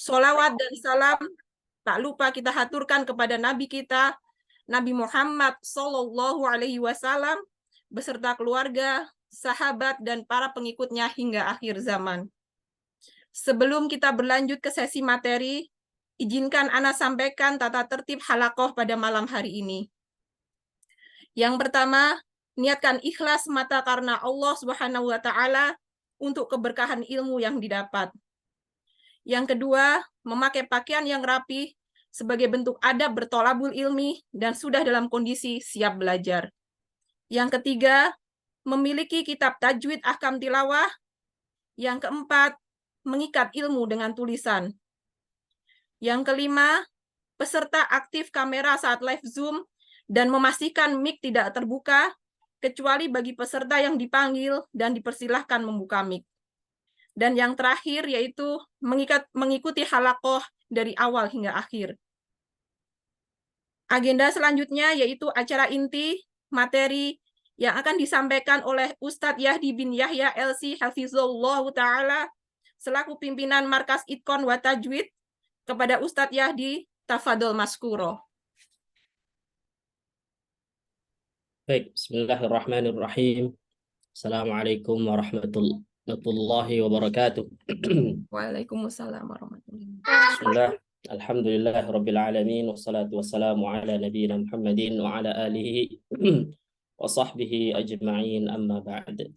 Sholawat dan salam tak lupa kita haturkan kepada Nabi kita, Nabi Muhammad Sallallahu Alaihi Wasallam, beserta keluarga, sahabat, dan para pengikutnya hingga akhir zaman. Sebelum kita berlanjut ke sesi materi, izinkan Ana sampaikan tata tertib halakoh pada malam hari ini. Yang pertama, niatkan ikhlas semata karena Allah Subhanahu wa Ta'ala untuk keberkahan ilmu yang didapat. Yang kedua, memakai pakaian yang rapi sebagai bentuk adab bertolabul ilmi dan sudah dalam kondisi siap belajar. Yang ketiga, memiliki kitab tajwid ahkam tilawah. Yang keempat, mengikat ilmu dengan tulisan. Yang kelima, peserta aktif kamera saat live Zoom dan memastikan mic tidak terbuka, kecuali bagi peserta yang dipanggil dan dipersilahkan membuka mic. Dan yang terakhir yaitu mengikuti halakoh dari awal hingga akhir. Agenda selanjutnya yaitu acara inti, materi yang akan disampaikan oleh Ustadz Yahdi bin Yahya LC Hafizullah Ta'ala selaku pimpinan Markas Itkon wa Tajwid. Kepada Ustadz Yahdi, tafadol maskuro. Baik, bismillahirrahmanirrahim. Assalamualaikum warahmatullahi wabarakatuh. Waalaikumsalam warahmatullahi wabarakatuh. Bismillah, alhamdulillah rabbil alamin, wassalatu wassalamu ala nabiyyina Muhammadin wa ala alihi wa sahbihi ajma'in, amma ba'd.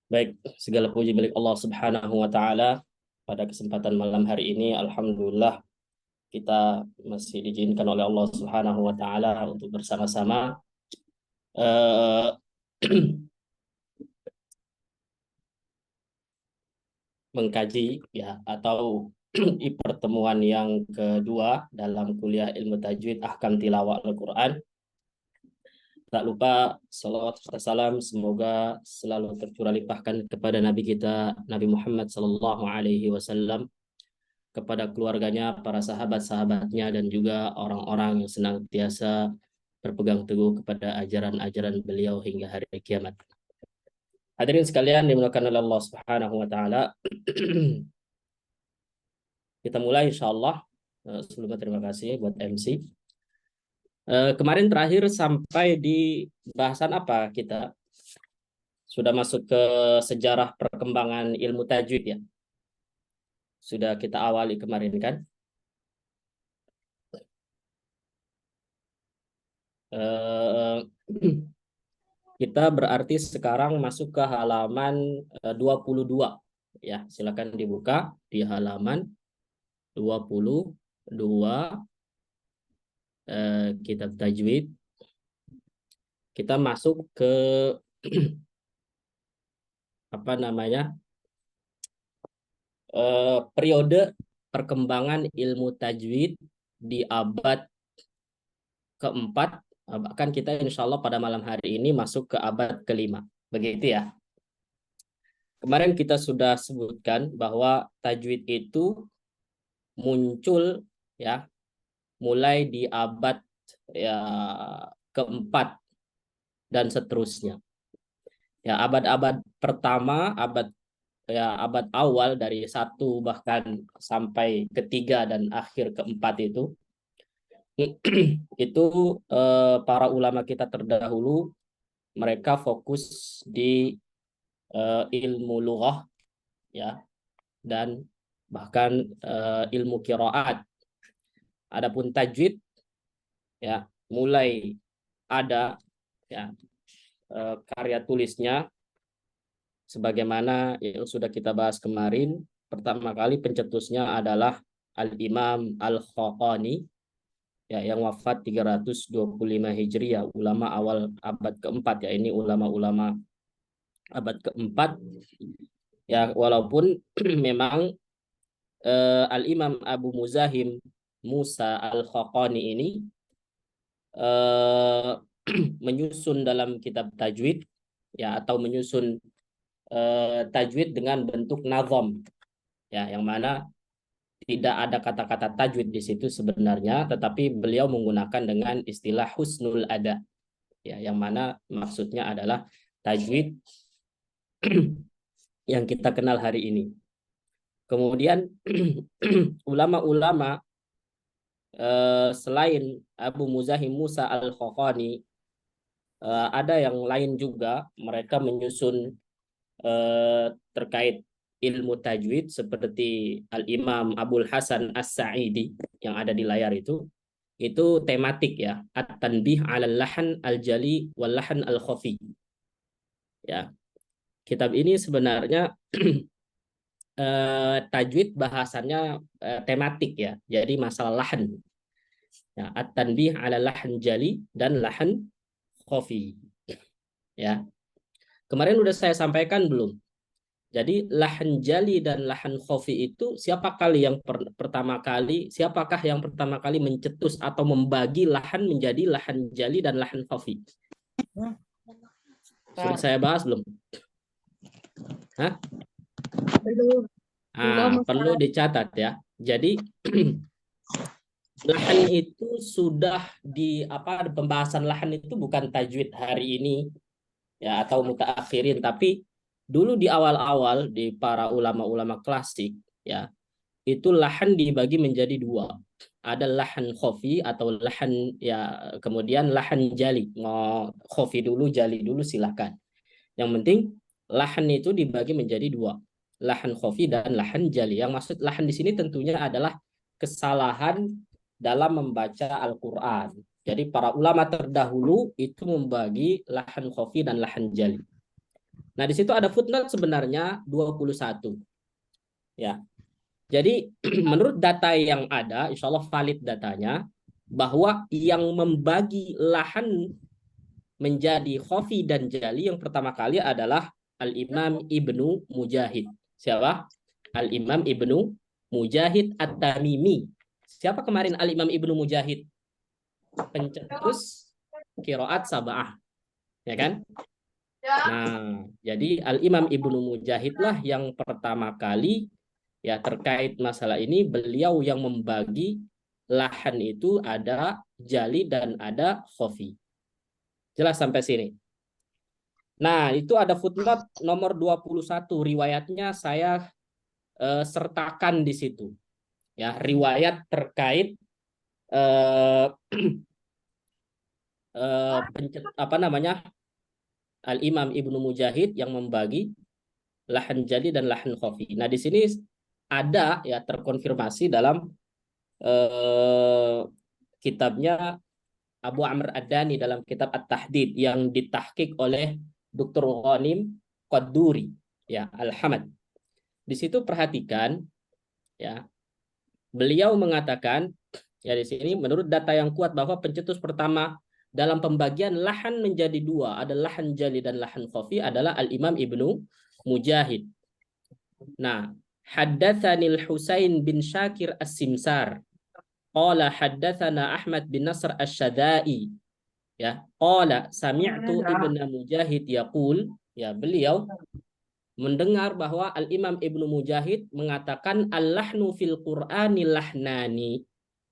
Baik, segala puji milik Allah Subhanahu wa Ta'ala. Pada kesempatan malam hari ini, alhamdulillah kita masih diizinkan oleh Allah Subhanahu wa Ta'ala untuk bersama-sama mengkaji ya, atau di pertemuan yang kedua dalam kuliah ilmu tajwid ahkam tilawah Al-Quran. Tak lupa salawat serta salam semoga selalu tercurah limpahkan kepada Nabi kita Nabi Muhammad Sallallahu Alaihi Wasallam, kepada keluarganya, para sahabat-sahabatnya, dan juga orang-orang yang senantiasa berpegang teguh kepada ajaran-ajaran beliau hingga hari kiamat. Hadirin sekalian dimuliakan oleh Allah Subhanahu wa Ta'ala. Kita mulai insyaallah. Sebelumnya terima kasih buat MC. Kemarin terakhir sampai di bahasan apa kita? Sudah masuk ke sejarah perkembangan ilmu tajwid ya. Sudah kita awali kemarin kan? Kita berarti sekarang masuk ke halaman 22 ya. Silakan dibuka di halaman 22 kitab tajwid. Kita masuk ke apa namanya? Periode perkembangan ilmu tajwid di abad keempat. Bahkan kita insya Allah pada malam hari ini masuk ke abad kelima. Begitu ya. Kemarin kita sudah sebutkan bahwa tajwid itu muncul ya mulai di abad ya keempat dan seterusnya. Ya, abad-abad pertama, abad awal dari 1 bahkan sampai ketiga dan akhir keempat itu para ulama kita terdahulu mereka fokus di ilmu lughah ya, dan bahkan ilmu qiraat. Adapun tajwid ya mulai ada ya karya tulisnya sebagaimana yang sudah kita bahas kemarin. Pertama kali pencetusnya adalah Al-Imam Al-Khaqani ya, yang wafat 325 Hijriah, ulama awal abad keempat ya. Ini ulama-ulama abad keempat ya, walaupun memang Al-Imam Abu Muzahim Musa Al-Khaqani ini menyusun dalam kitab tajwid ya, atau menyusun tajwid dengan bentuk nazam ya, yang mana tidak ada kata-kata tajwid di situ sebenarnya, tetapi beliau menggunakan dengan istilah husnul ada ya, yang mana maksudnya adalah tajwid yang kita kenal hari ini. Kemudian ulama-ulama selain Abu Muzahim Musa Al-Khaqani, ada yang lain juga, mereka menyusun terkait ilmu tajwid seperti Al-Imam Abul Hasan As-Sa'idi yang ada di layar itu tematik ya, at-tanbih 'alal lahan al-jali wal lahan al-khafi. Ya, kitab ini sebenarnya tajwid bahasannya tematik ya. Jadi masalah lahan. Ya, at-tanbih 'alal lahan jali dan lahan khafi. Ya. Kemarin udah saya sampaikan belum? Jadi lahan jali dan lahan khafi itu siapakah yang pertama kali mencetus atau membagi lahan menjadi lahan jali dan lahan khafi? Sudah saya bahas belum? Hah? Perlu dicatat ya. Jadi lahan itu sudah pembahasan lahan itu bukan tajwid hari ini ya atau mutaakhirin, tapi dulu di awal-awal di para ulama-ulama klasik ya, itu lahan dibagi menjadi dua. Ada lahan khafi atau lahan ya, kemudian lahan jali. Mau khafi dulu, jali dulu silahkan. Yang penting lahan itu dibagi menjadi dua. Lahan khafi dan lahan jali. Yang maksud lahan di sini tentunya adalah kesalahan dalam membaca Al-Quran. Jadi para ulama terdahulu itu membagi lahan khafi dan lahan jali. Nah, di situ ada footnote sebenarnya 21. Ya. Jadi menurut data yang ada, insya Allah valid datanya, bahwa yang membagi lahan menjadi khafi dan jali yang pertama kali adalah Al-Imam Ibnu Mujahid. Siapa? Al-Imam Ibnu Mujahid At-Tamimi. Siapa kemarin Al-Imam Ibnu Mujahid? Pencetus qiraat sab'ah. Ya kan? Nah, jadi Al-Imam Ibnu Mujahid lah yang pertama kali ya terkait masalah ini, beliau yang membagi lahan itu ada jali dan ada khafi. Jelas sampai sini? Nah, itu ada footnote nomor 21, riwayatnya saya sertakan di situ. Ya, riwayat terkait Al-Imam Ibnu Mujahid yang membagi lahan jali dan lahan khafi. Nah, di sini ada ya terkonfirmasi dalam kitabnya Abu Amr Ad-Dani dalam kitab At-Tahdid yang ditahqiq oleh Dr. Ghanim Qadduri ya Al-Hamad. Di situ perhatikan ya, beliau mengatakan ya di sini menurut data yang kuat bahwa pencetus pertama dalam pembagian lahan menjadi dua, ada lahan jali dan lahan khafi, adalah Al-Imam Ibnu Mujahid. Nah, haddatsanil Husain bin Syakir As-Simsar. Qala haddatsana Ahmad bin Nasr Asy-Syadai. Ya, qala sami'tu Ibnu Mujahid yaqul, ya beliau mendengar bahwa Al-Imam Ibnu Mujahid mengatakan al-lahnu fil Qur'ani lahnani.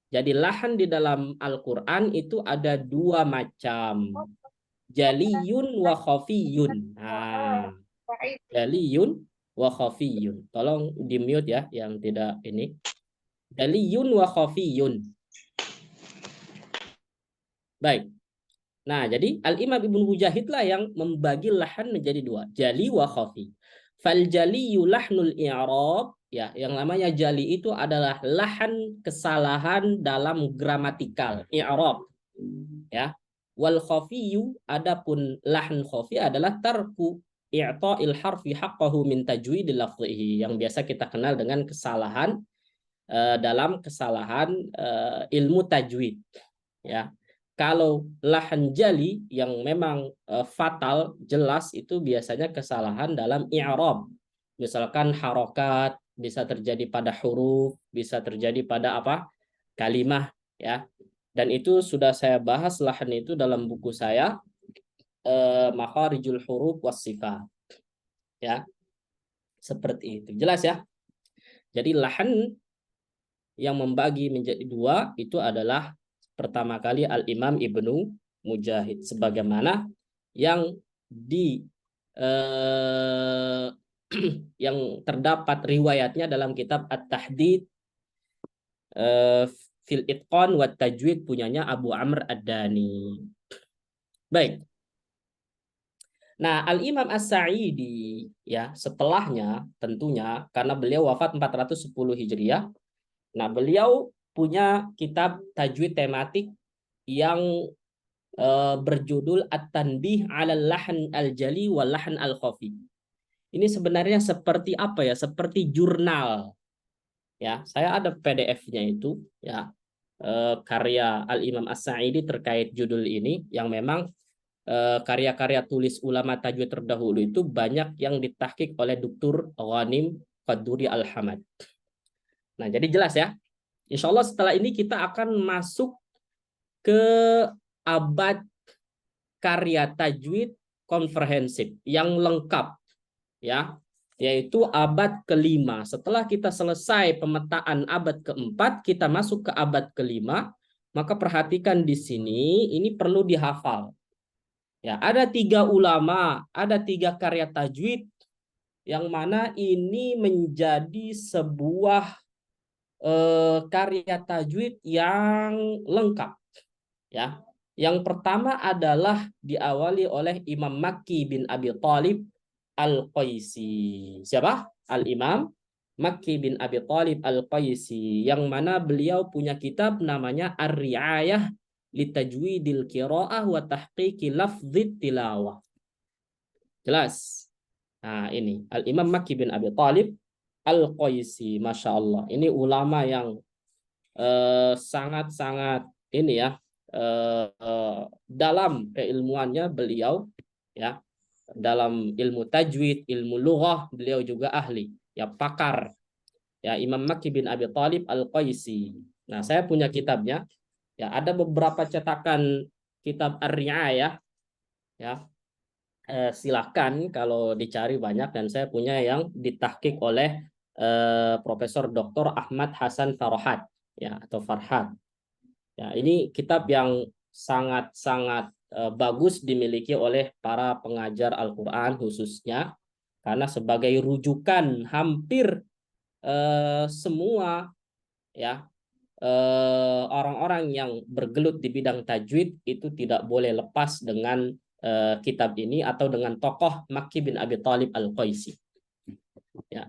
Jadi lahan di dalam Al-Qur'an itu ada dua macam. Jaliyun wa khafiyun. Nah, jaliyun wa khafiyun. Tolong di-mute ya yang tidak ini. Jaliyun wa khafiyun. Baik. Nah, jadi Al-Imam Ibnu Mujahid lah yang membagi lahan menjadi dua, jali wa khafi. Fal jaliyu lahnul i'rab, ya, yang namanya jali itu adalah lahan kesalahan dalam gramatikal, i'rab. Ya. Wal khafiyu, adapun lahan khafi adalah tarku i'ta'il harfi haqqahu min tajwidil lafdhihi, yang biasa kita kenal dengan kesalahan dalam kesalahan ilmu tajwid. Ya. Kalau lahan jali yang memang fatal jelas itu biasanya kesalahan dalam i'rab. Misalkan harokat bisa terjadi pada huruf, bisa terjadi pada kalimah ya. Dan itu sudah saya bahas lahan itu dalam buku saya Makharijul Huruf was Sifat. Ya. Seperti itu. Jelas ya? Jadi lahan yang membagi menjadi dua itu adalah pertama kali Al-Imam Ibnu Mujahid, sebagaimana yang yang terdapat riwayatnya dalam kitab At-Tahdid fil Itqan wa Tajwid punyanya Abu Amr Ad-Dani. Baik. Nah, Al-Imam As-Sa'idi ya, setelahnya tentunya karena beliau wafat 410 Hijriah. Nah, beliau punya kitab tajwid tematik yang berjudul At-Tanbih 'alal Lahn al-Jali wal Lahn al-Khafi. Ini sebenarnya seperti apa ya? Seperti jurnal. Ya, saya ada PDF-nya itu ya. Karya Al-Imam As-Sa'idi terkait judul ini yang memang karya-karya tulis ulama tajwid terdahulu itu banyak yang ditahqiq oleh Dr. Ghanim Qaduri Al-Hamad. Nah, jadi jelas ya. Insya Allah setelah ini kita akan masuk ke abad karya tajwid komprehensif yang lengkap ya, yaitu abad kelima. Setelah kita selesai pemetaan abad keempat, kita masuk ke abad kelima. Maka perhatikan di sini, ini perlu dihafal. Ya, ada 3 ulama, ada 3 karya tajwid yang mana ini menjadi sebuah karya tajwid yang lengkap. Ya, yang pertama adalah diawali oleh Imam Makki bin Abi Thalib Al-Qaisi. Siapa? Al-Imam Makki bin Abi Thalib Al-Qaisi, yang mana beliau punya kitab namanya Ar-Ri'ayah li Tajwidil Qira'ah wa Tahqiqi Lafdhit Tilawah. Jelas? Nah, ini Al-Imam Makki bin Abi Thalib Al-Qaisi, Masya Allah. Ini ulama yang sangat-sangat ini ya, dalam keilmuannya beliau ya, dalam ilmu tajwid, ilmu lughah beliau juga ahli ya, pakar ya, Imam Makki bin Abi Thalib Al-Qaisi. Nah, saya punya kitabnya ya, ada beberapa cetakan kitab Ar-Ri'ayah ya, silahkan kalau dicari banyak, dan saya punya yang ditahqiq oleh Profesor Dr. Ahmad Hasan Farhat ya, atau Farhat. Ya, ini kitab yang sangat-sangat bagus dimiliki oleh para pengajar Al-Quran khususnya, karena sebagai rujukan hampir semua ya, orang-orang yang bergelut di bidang tajwid itu tidak boleh lepas dengan kitab ini atau dengan tokoh Makki bin Abi Thalib Al-Qaisi. Ya.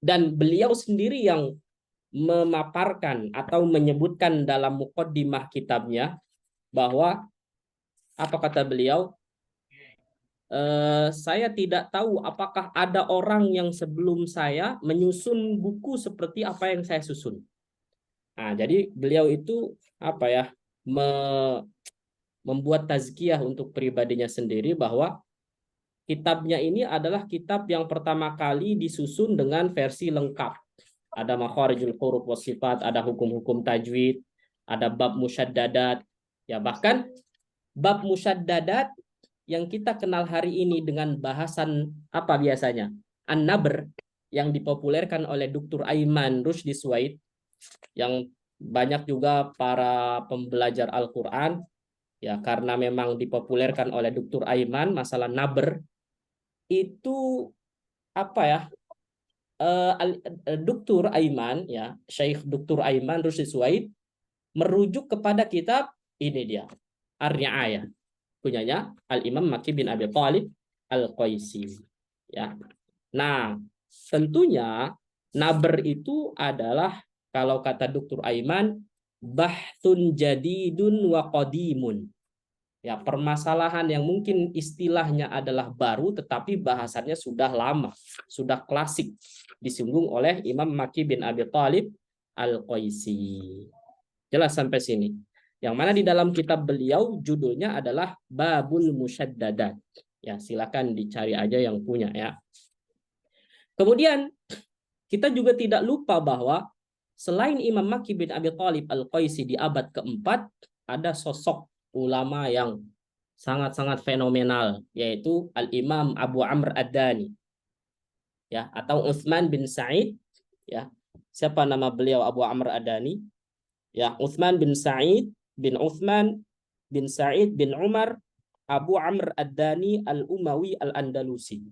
Dan beliau sendiri yang memaparkan atau menyebutkan dalam muqaddimah kitabnya bahwa apa kata beliau? Saya tidak tahu apakah ada orang yang sebelum saya menyusun buku seperti apa yang saya susun. Nah, jadi beliau itu apa ya, membuat tazkiyah untuk pribadinya sendiri bahwa kitabnya ini adalah kitab yang pertama kali disusun dengan versi lengkap. Ada makharijul huruf was sifat, ada hukum-hukum tajwid, ada bab musyaddadat. Ya, bahkan bab musyaddadat yang kita kenal hari ini dengan bahasan apa biasanya? An-Nabr, yang dipopulerkan oleh Dr. Aiman Rushdie Suwaid, yang banyak juga para pembelajar Al-Quran ya, karena memang dipopulerkan oleh Dr. Aiman masalah Nabr itu apa ya? Dr. Aiman ya, Syekh Dr. Aiman Rushdie Suwaid merujuk kepada kitab ini dia, Ar-Ri'ayah, punyanya Al-Imam Makki bin Abi Thalib Al-Qaisi ya. Nah, tentunya Nabr itu adalah, kalau kata Dr. Aiman, bahthun jadidun wa qadimun. Ya, permasalahan yang mungkin istilahnya adalah baru tetapi bahasannya sudah lama, sudah klasik, disinggung oleh Imam Makki bin Abi Thalib Al-Qaisi. Jelas sampai sini? Yang mana di dalam kitab beliau judulnya adalah Babul Musyaddadat. Ya, silakan dicari aja yang punya ya. Kemudian kita juga tidak lupa bahwa selain Imam Makki bin Abi Thalib Al-Qaisi di abad keempat, ada sosok ulama yang sangat-sangat fenomenal, yaitu Al-Imam Abu Amr Ad-Dani ya, atau Utsman bin Sa'id ya. Siapa nama beliau? Abu Amr Ad-Dani ya, Utsman bin Sa'id bin Utsman bin Sa'id bin Umar Abu Amr Ad-Dani Al-Umawi Al-Andalusi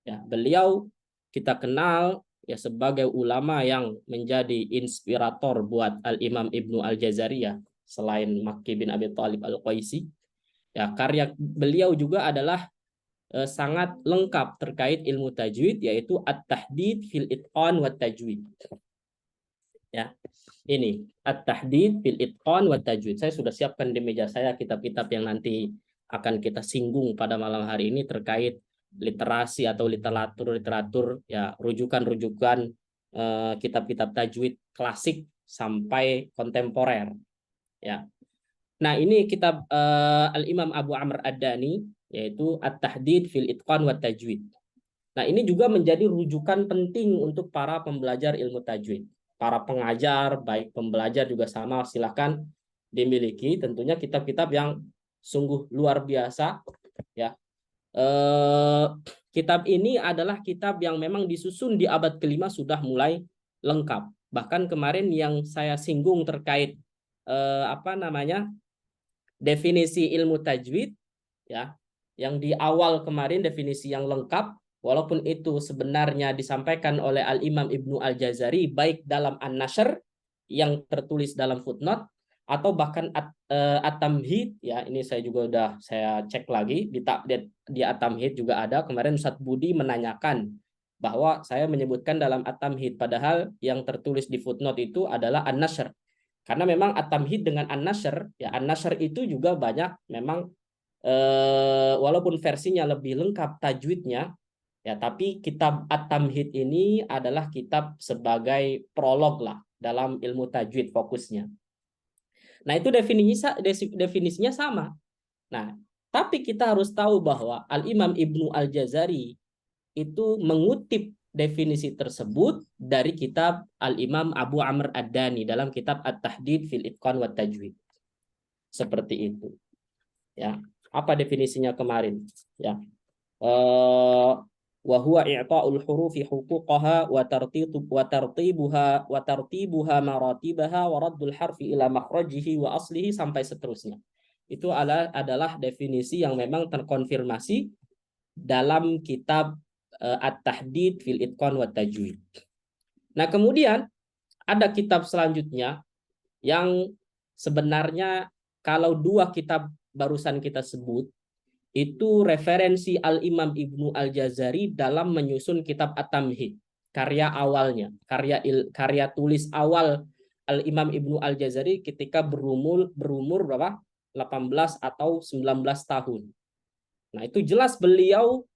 ya. Beliau kita kenal ya sebagai ulama yang menjadi inspirator buat Al-Imam Ibnu Al-Jazariyah selain Makki bin Abi Thalib Al-Qaisi. Ya, karya beliau juga adalah sangat lengkap terkait ilmu tajwid, yaitu At-Tahdid fil Itqan wa Tajwid. Ya, ini At-Tahdid fil Itqan wa Tajwid. Saya sudah siapkan di meja saya kitab-kitab yang nanti akan kita singgung pada malam hari ini terkait literasi atau literatur ya, rujukan-rujukan kitab-kitab tajwid klasik sampai kontemporer. Ya. Nah, ini kitab Al-Imam Abu Amr Ad-Dani, yaitu At-Tahdid fil Itqan wa Tajwid. Nah, ini juga menjadi rujukan penting untuk para pembelajar ilmu tajwid. Para pengajar, baik pembelajar juga sama, silahkan dimiliki. Tentunya kitab-kitab yang sungguh luar biasa. Ya, kitab ini adalah kitab yang memang disusun di abad kelima sudah mulai lengkap. Bahkan kemarin yang saya singgung terkait definisi ilmu tajwid, ya, yang di awal kemarin definisi yang lengkap, walaupun itu sebenarnya disampaikan oleh Al-Imam Ibnu Al-Jazari baik dalam An-Nashr yang tertulis dalam footnote atau bahkan At-Tamhid, ya, ini saya juga udah saya cek lagi di At-Tamhid juga ada. Kemarin Ustadz Budi menanyakan bahwa saya menyebutkan dalam At-Tamhid, padahal yang tertulis di footnote itu adalah An-Nashr. Karena memang At-Tamhid dengan An-Nashr, ya, An-Nashr itu juga banyak memang walaupun versinya lebih lengkap tajwidnya, ya, tapi kitab At-Tamhid ini adalah kitab sebagai prolog lah dalam ilmu tajwid fokusnya. Nah, itu definisinya sama. Nah, tapi kita harus tahu bahwa Al-Imam Ibnu Al-Jazari itu mengutip definisi tersebut dari kitab Al-Imam Abu Amr Ad-Dani dalam kitab At-Tahdid fil Itqan wa Tajwid. Seperti itu. Ya, apa definisinya kemarin? Ya. Wa huwa i'ta'ul hurufi huquqaha wa tartibuha maratibaha wa raddul harfi ila makhrajihi wa aslihi sampai seterusnya. Itu adalah definisi yang memang terkonfirmasi dalam kitab At-Tahdid fil Itqan wa Tajwid. Nah, kemudian ada kitab selanjutnya yang sebenarnya kalau dua kitab barusan kita sebut itu referensi Al-Imam Ibnu Al-Jazari dalam menyusun kitab At-Tamhid, karya awalnya, karya tulis awal Al-Imam Ibnu Al-Jazari ketika berumur berapa? 18 atau 19 tahun. Nah, itu jelas beliau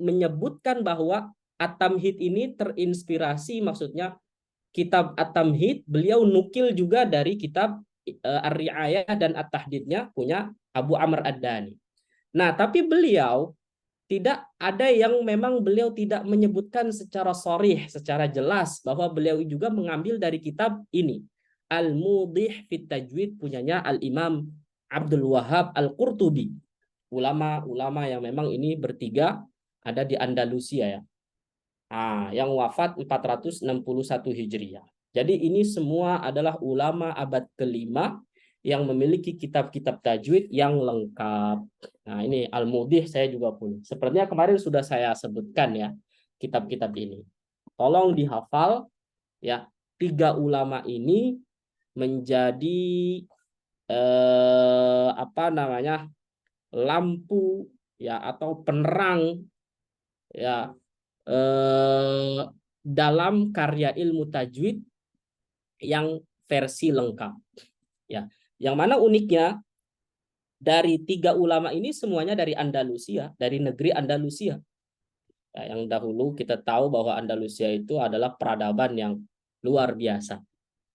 menyebutkan bahwa At-Tamhid ini terinspirasi, maksudnya kitab At-Tamhid beliau nukil juga dari kitab Ar-Ri'ayah dan At-Tahdidnya punya Abu Amr Ad-Dani. Nah, tapi beliau tidak ada yang memang beliau tidak menyebutkan secara sharih, secara jelas bahwa beliau juga mengambil dari kitab ini, Al-Mudih fit Tajwid punyanya Al-Imam Abdul Wahhab Al-Qurtubi. Ulama-ulama yang memang ini bertiga ada di Andalusia, ya. Yang wafat 461 Hijriah. Jadi ini semua adalah ulama abad kelima yang memiliki kitab-kitab tajwid yang lengkap. Nah, ini Al-Mudih saya juga punya. Sepertinya kemarin sudah saya sebutkan, ya, kitab-kitab ini. Tolong dihafal, ya. Tiga ulama ini menjadi lampu, ya, atau penerang, ya, dalam karya ilmu tajwid yang versi lengkap, ya. Yang mana uniknya dari tiga ulama ini semuanya dari Andalusia, dari negeri Andalusia. Ya, yang dahulu kita tahu bahwa Andalusia itu adalah peradaban yang luar biasa.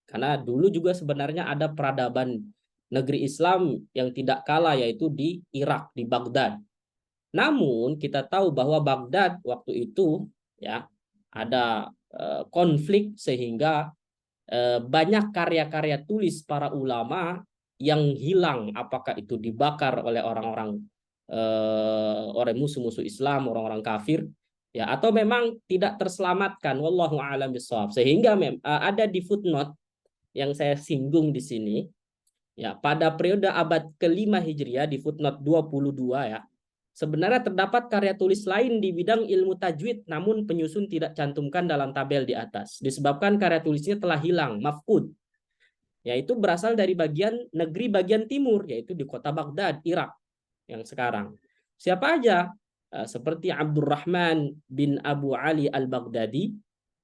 Karena dulu juga sebenarnya ada peradaban negeri Islam yang tidak kalah, yaitu di Irak, di Baghdad. Namun kita tahu bahwa Baghdad waktu itu, ya, ada konflik sehingga banyak karya-karya tulis para ulama yang hilang, apakah itu dibakar oleh orang-orang musuh-musuh Islam, orang-orang kafir, ya, atau memang tidak terselamatkan, wallahu a'lam bishawab. Sehingga ada di footnote yang saya singgung di sini, ya, pada periode abad kelima Hijriah di footnote 22, ya, sebenarnya terdapat karya tulis lain di bidang ilmu tajwid, namun penyusun tidak cantumkan dalam tabel di atas. Disebabkan karya tulisnya telah hilang, mafqud. Yaitu berasal dari negeri bagian timur, yaitu di kota Baghdad, Irak yang sekarang. Siapa aja? Seperti Abdurrahman bin Abu Ali al-Baghdadi,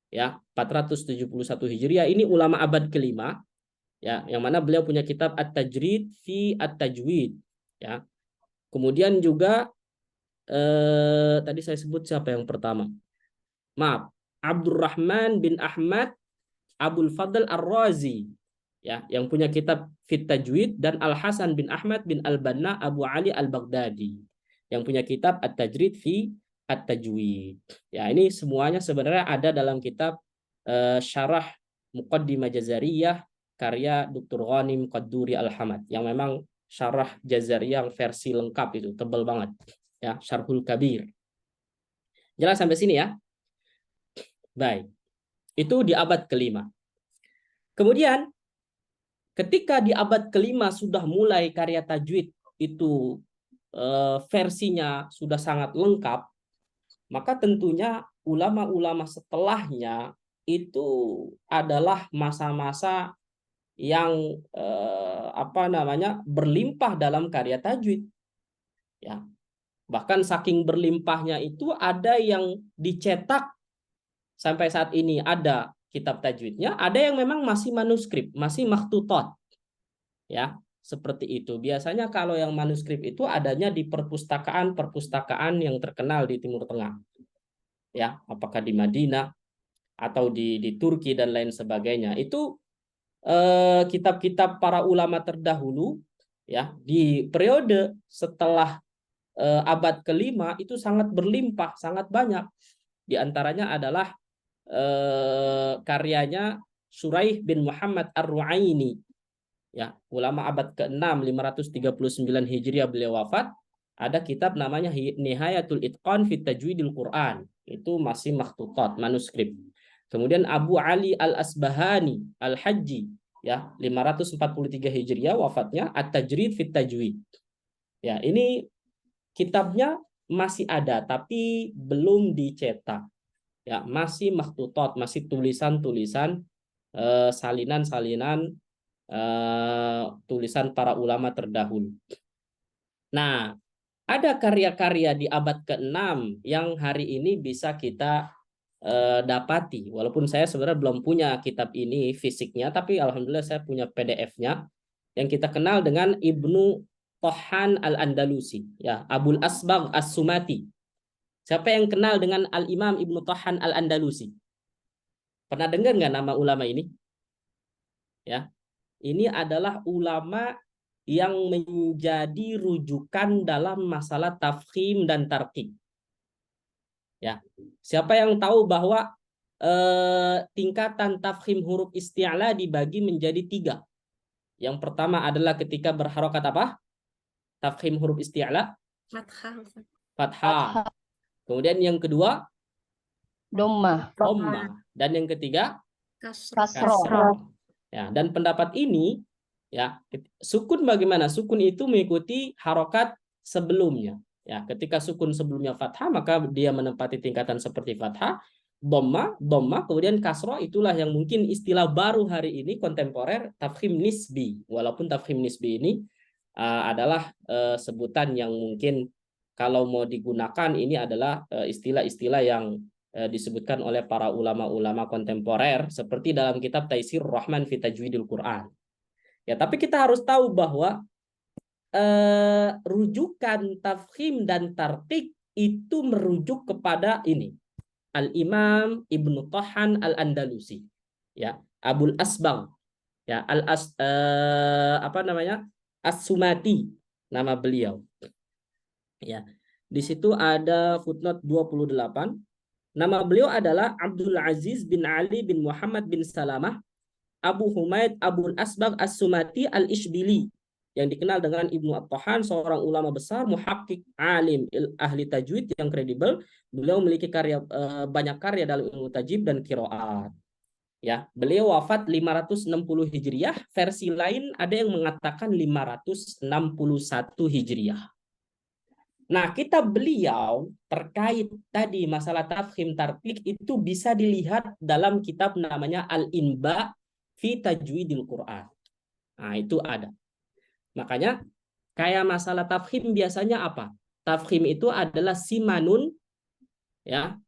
ya, 471 Hijriah. Ini ulama abad kelima, ya, yang mana beliau punya kitab At-Tajrid fi At-Tajwid, ya. Kemudian juga tadi saya sebut siapa yang pertama? Maaf, Abdurrahman bin Ahmad Abul Fadl Ar-Razi, ya, yang punya kitab Fit Tajwid, dan Al Hasan bin Ahmad bin Al-Banna Abu Ali Al-Baghdadi yang punya kitab At-Tajrid fi At-Tajwid. Ya, ini semuanya sebenarnya ada dalam kitab Syarah Muqaddimah Jazariyah karya Dr. Ghanim Qadduri Al-Hamad, yang memang syarah Jazariyah yang versi lengkap, itu tebal banget, ya, Syarhul Kabir. Jelas sampai sini ya? Baik. Itu di abad kelima. Kemudian ketika di abad kelima sudah mulai karya tajwid itu versinya sudah sangat lengkap, maka tentunya ulama-ulama setelahnya itu adalah masa-masa yang berlimpah dalam karya tajwid, ya. Bahkan saking berlimpahnya itu ada yang dicetak sampai saat ini, ada kitab tajwidnya, ada yang memang masih manuskrip, masih makhtutot, ya, seperti itu. Biasanya kalau yang manuskrip itu adanya di perpustakaan yang terkenal di Timur Tengah, ya, apakah di Madinah atau di Turki dan lain sebagainya. Itu kitab-kitab para ulama terdahulu, ya, di periode setelah abad kelima itu sangat berlimpah, sangat banyak. Di antaranya adalah karyanya Suraih bin Muhammad Ar-Ru'aini, ya, ulama abad ke-6, 539 Hijriah beliau wafat. Ada kitab namanya Nihayatul Itqan fi Tajwidil Quran, itu masih makhtutat, manuskrip. Kemudian Abu Ali Al-Asbahani Al-Hajji, ya, 543 Hijriah wafatnya, At-Tajrid fit Tajwid. Ya, ini kitabnya masih ada tapi belum dicetak. Ya, masih makhtutat, masih tulisan-tulisan, salinan-salinan tulisan para ulama terdahulu. Nah, ada karya-karya di abad ke-6 yang hari ini bisa kita dapati. Walaupun saya sebenarnya belum punya kitab ini fisiknya, tapi alhamdulillah saya punya PDF-nya, yang kita kenal dengan Ibnu Tohan Al-Andalusi, ya, Abul Asbagh As-Sumati. Siapa yang kenal dengan Al-Imam Ibnu Tohan Al-Andalusi? Pernah dengar nggak nama ulama ini? Ya, ini adalah ulama yang menjadi rujukan dalam masalah tafkhim dan tarqiq. Ya, siapa yang tahu bahwa tingkatan tafkhim huruf isti'la dibagi menjadi 3? Yang pertama adalah ketika berharokat apa? Tafkhim huruf isti'la? Fathah. Fathah. Kemudian yang kedua? Dhammah. Dan yang ketiga? Kasroh. Ya, dan pendapat ini, ya, sukun bagaimana? Sukun itu mengikuti harokat sebelumnya. Ya, ketika sukun sebelumnya fathah, maka dia menempati tingkatan seperti fathah, dhammah, kemudian kasroh. Itulah yang mungkin istilah baru hari ini kontemporer, tafkhim nisbi. Walaupun tafkhim nisbi ini adalah sebutan yang mungkin kalau mau digunakan ini adalah istilah-istilah yang disebutkan oleh para ulama-ulama kontemporer seperti dalam kitab Taisir Rahman fi Tajwidil Quran. Ya, tapi kita harus tahu bahwa rujukan tafkhim dan tarqiq itu merujuk kepada ini, Al-Imam Ibnu Tohan Al-Andalusi, ya, Abul Asbagh, ya, As-Sumati nama beliau. Ya, di situ ada footnote 28. Nama beliau adalah Abdul Aziz bin Ali bin Muhammad bin Salamah Abu Humaid Abul Asbagh As-Sumati Al-Ishbili, yang dikenal dengan Ibnu At-Tahan, seorang ulama besar, muhakkik, alim, ahli tajwid yang kredibel. Beliau memiliki banyak karya dalam ilmu tajwid dan qiraat. Ya, beliau wafat 560 Hijriah, versi lain ada yang mengatakan 561 Hijriah. Nah, kitab beliau terkait tadi masalah tafkhim tarqiq itu bisa dilihat dalam kitab namanya Al-Inba fi Tajwidil Quran. Nah, itu ada. Makanya kayak masalah tafkhim biasanya apa? Tafkhim itu adalah simanun, ya,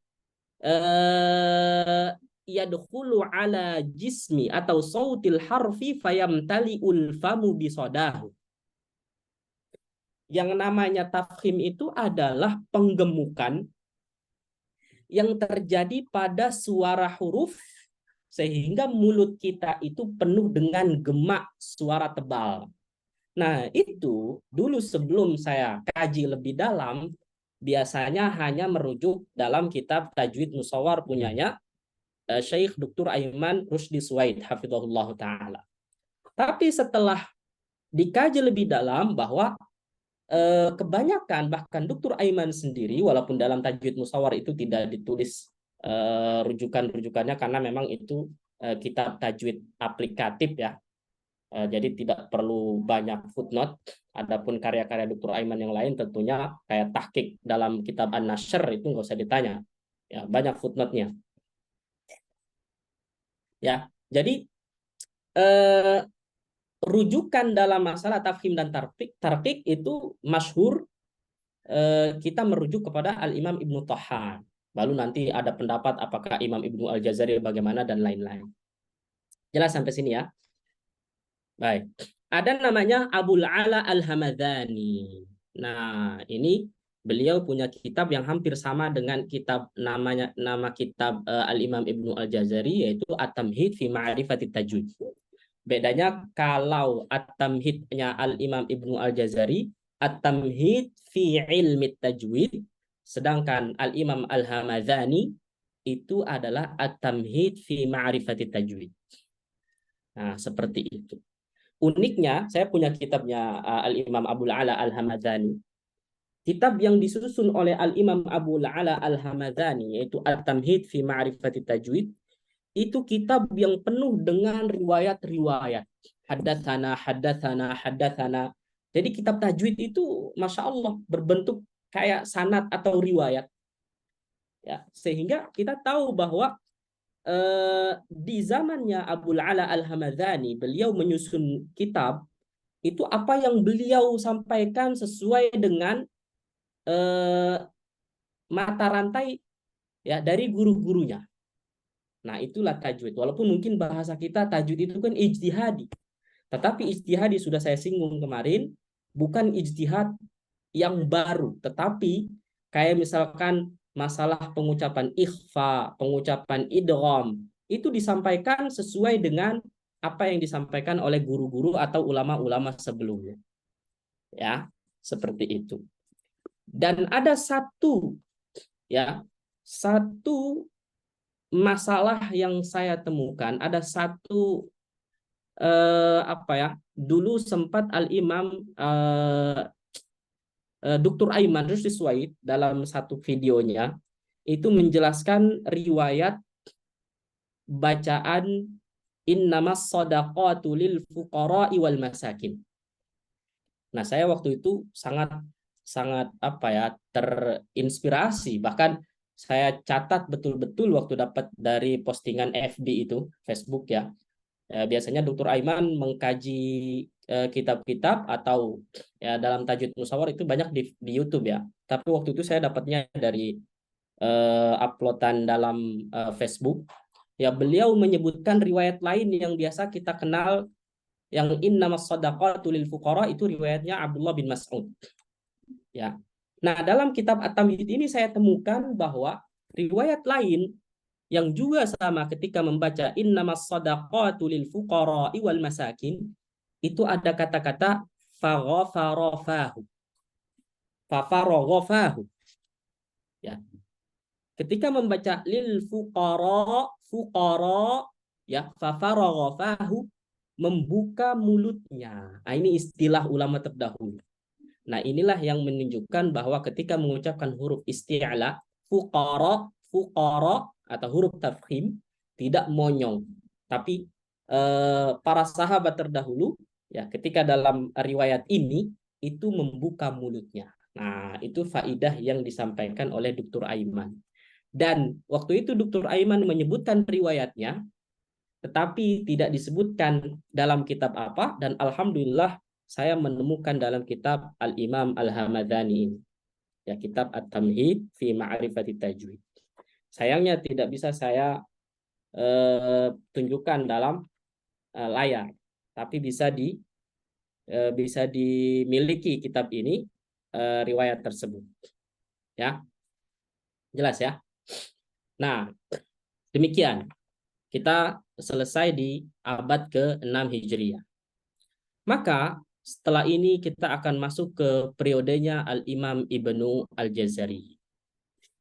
yadkhulu ala jismi atau sautil harfi fayamtaliul famu bisodahu. Yang namanya tafkhim itu adalah penggemukan yang terjadi pada suara huruf sehingga mulut kita itu penuh dengan gemak suara tebal. Nah, itu dulu sebelum saya kaji lebih dalam, biasanya hanya merujuk dalam kitab Tajwid Musawwar punyanya Syekh Dr. Aiman Rusdi Suwaid hafizahullah taala. Tapi setelah dikaji lebih dalam bahwa kebanyakan bahkan Dr. Aiman sendiri walaupun dalam Tajwid Musawwar itu tidak ditulis rujukan-rujukannya karena memang itu kitab tajwid aplikatif ya. Jadi tidak perlu banyak footnote. Adapun karya-karya Dr. Aiman yang lain tentunya kayak tahqiq dalam kitab An-Nashr itu nggak usah ditanya. Ya, banyak footnote-nya. Ya, jadi rujukan dalam masalah tafkhim dan tarqiq itu masyhur, kita merujuk kepada Al-Imam Ibnu Thahhan. Lalu nanti ada pendapat apakah Imam Ibnu Al-Jazari bagaimana dan lain-lain. Jelas sampai sini ya? Baik. Ada namanya Abul Ala Al-Hamadani. Nah, ini beliau punya kitab yang hampir sama dengan kitab nama kitab Al-Imam Ibnu Al-Jazari yaitu At-Tamhid fi Ma'rifatit Tajwid. Bedanya kalau At-Tamhidnya Al-Imam Ibnu Al-Jazari, At-Tamhid fi Ilmi Tajwid, sedangkan Al-Imam Al-Hamadani itu adalah At-Tamhid fi Ma'rifatit Tajwid. Nah, seperti itu. Uniknya, saya punya kitabnya Al-Imam Abul Ala Al-Hamadani. Kitab yang disusun oleh Al-Imam Abul Ala Al-Hamadani yaitu At-Tamhid fi Ma'rifatit Tajwid. Itu kitab yang penuh dengan riwayat-riwayat. Haddatsana. Jadi kitab tajwid itu Masya Allah berbentuk kayak sanad atau riwayat. Ya, sehingga kita tahu bahwa di zamannya Abul Ala Al-Hamadani, beliau menyusun kitab, itu apa yang beliau sampaikan sesuai dengan mata rantai ya dari guru-gurunya. Nah, itulah tajwid. Walaupun mungkin bahasa kita tajwid itu kan ijtihadi. Tetapi ijtihadi sudah saya singgung kemarin, bukan ijtihad yang baru. Tetapi kayak misalkan masalah pengucapan ikhfa, pengucapan idgham, itu disampaikan sesuai dengan apa yang disampaikan oleh guru-guru atau ulama-ulama sebelumnya. Ya, seperti itu. Dan ada satu masalah yang saya temukan, ada satu dulu sempat Al-Imam Dr. Aiman Rusdi Suwaid dalam satu videonya itu menjelaskan riwayat bacaan innamas shadaqatu lil fuqara'i wal masakin. Nah, saya waktu itu sangat terinspirasi, bahkan saya catat betul-betul waktu dapat dari postingan FB itu, Facebook ya. Biasanya Dr. Aiman mengkaji kitab-kitab atau ya dalam Tajwid Musawwar itu banyak di YouTube ya. Tapi waktu itu saya dapatnya dari uploadan dalam Facebook. Ya, beliau menyebutkan riwayat lain yang biasa kita kenal yang innamas shadaqatu lil fuqara, itu riwayatnya Abdullah bin Mas'ud. Ya. Nah, dalam kitab At-Tamhid ini saya temukan bahwa riwayat lain yang juga sama ketika membaca innamas shadaqatu lil fuqara'i wal masakin, itu ada kata-kata faghafarafahu. Fafaraghafahu. Ya. Ketika membaca lil fuqara ya fafaraghafahu, membuka mulutnya. Nah, ini istilah ulama terdahulu. Nah, inilah yang menunjukkan bahwa ketika mengucapkan huruf isti'la, fuqara atau huruf tafkhim tidak monyong. Tapi para sahabat terdahulu ya ketika dalam riwayat ini itu membuka mulutnya. Nah, itu faidah yang disampaikan oleh Dr. Aiman. Dan waktu itu Dr. Aiman menyebutkan riwayatnya, tetapi tidak disebutkan dalam kitab apa, dan alhamdulillah saya menemukan dalam kitab Al-Imam Al-Hamadani ini. Ya, kitab At-Tamhid fi Ma'rifati Tajwid. Sayangnya tidak bisa saya tunjukkan dalam layar, tapi bisa dimiliki kitab ini, riwayat tersebut. Ya, jelas ya. Nah, demikian kita selesai di abad ke-6 Hijriah. Maka setelah ini kita akan masuk ke periodenya Al-Imam Ibnu Al-Jazari.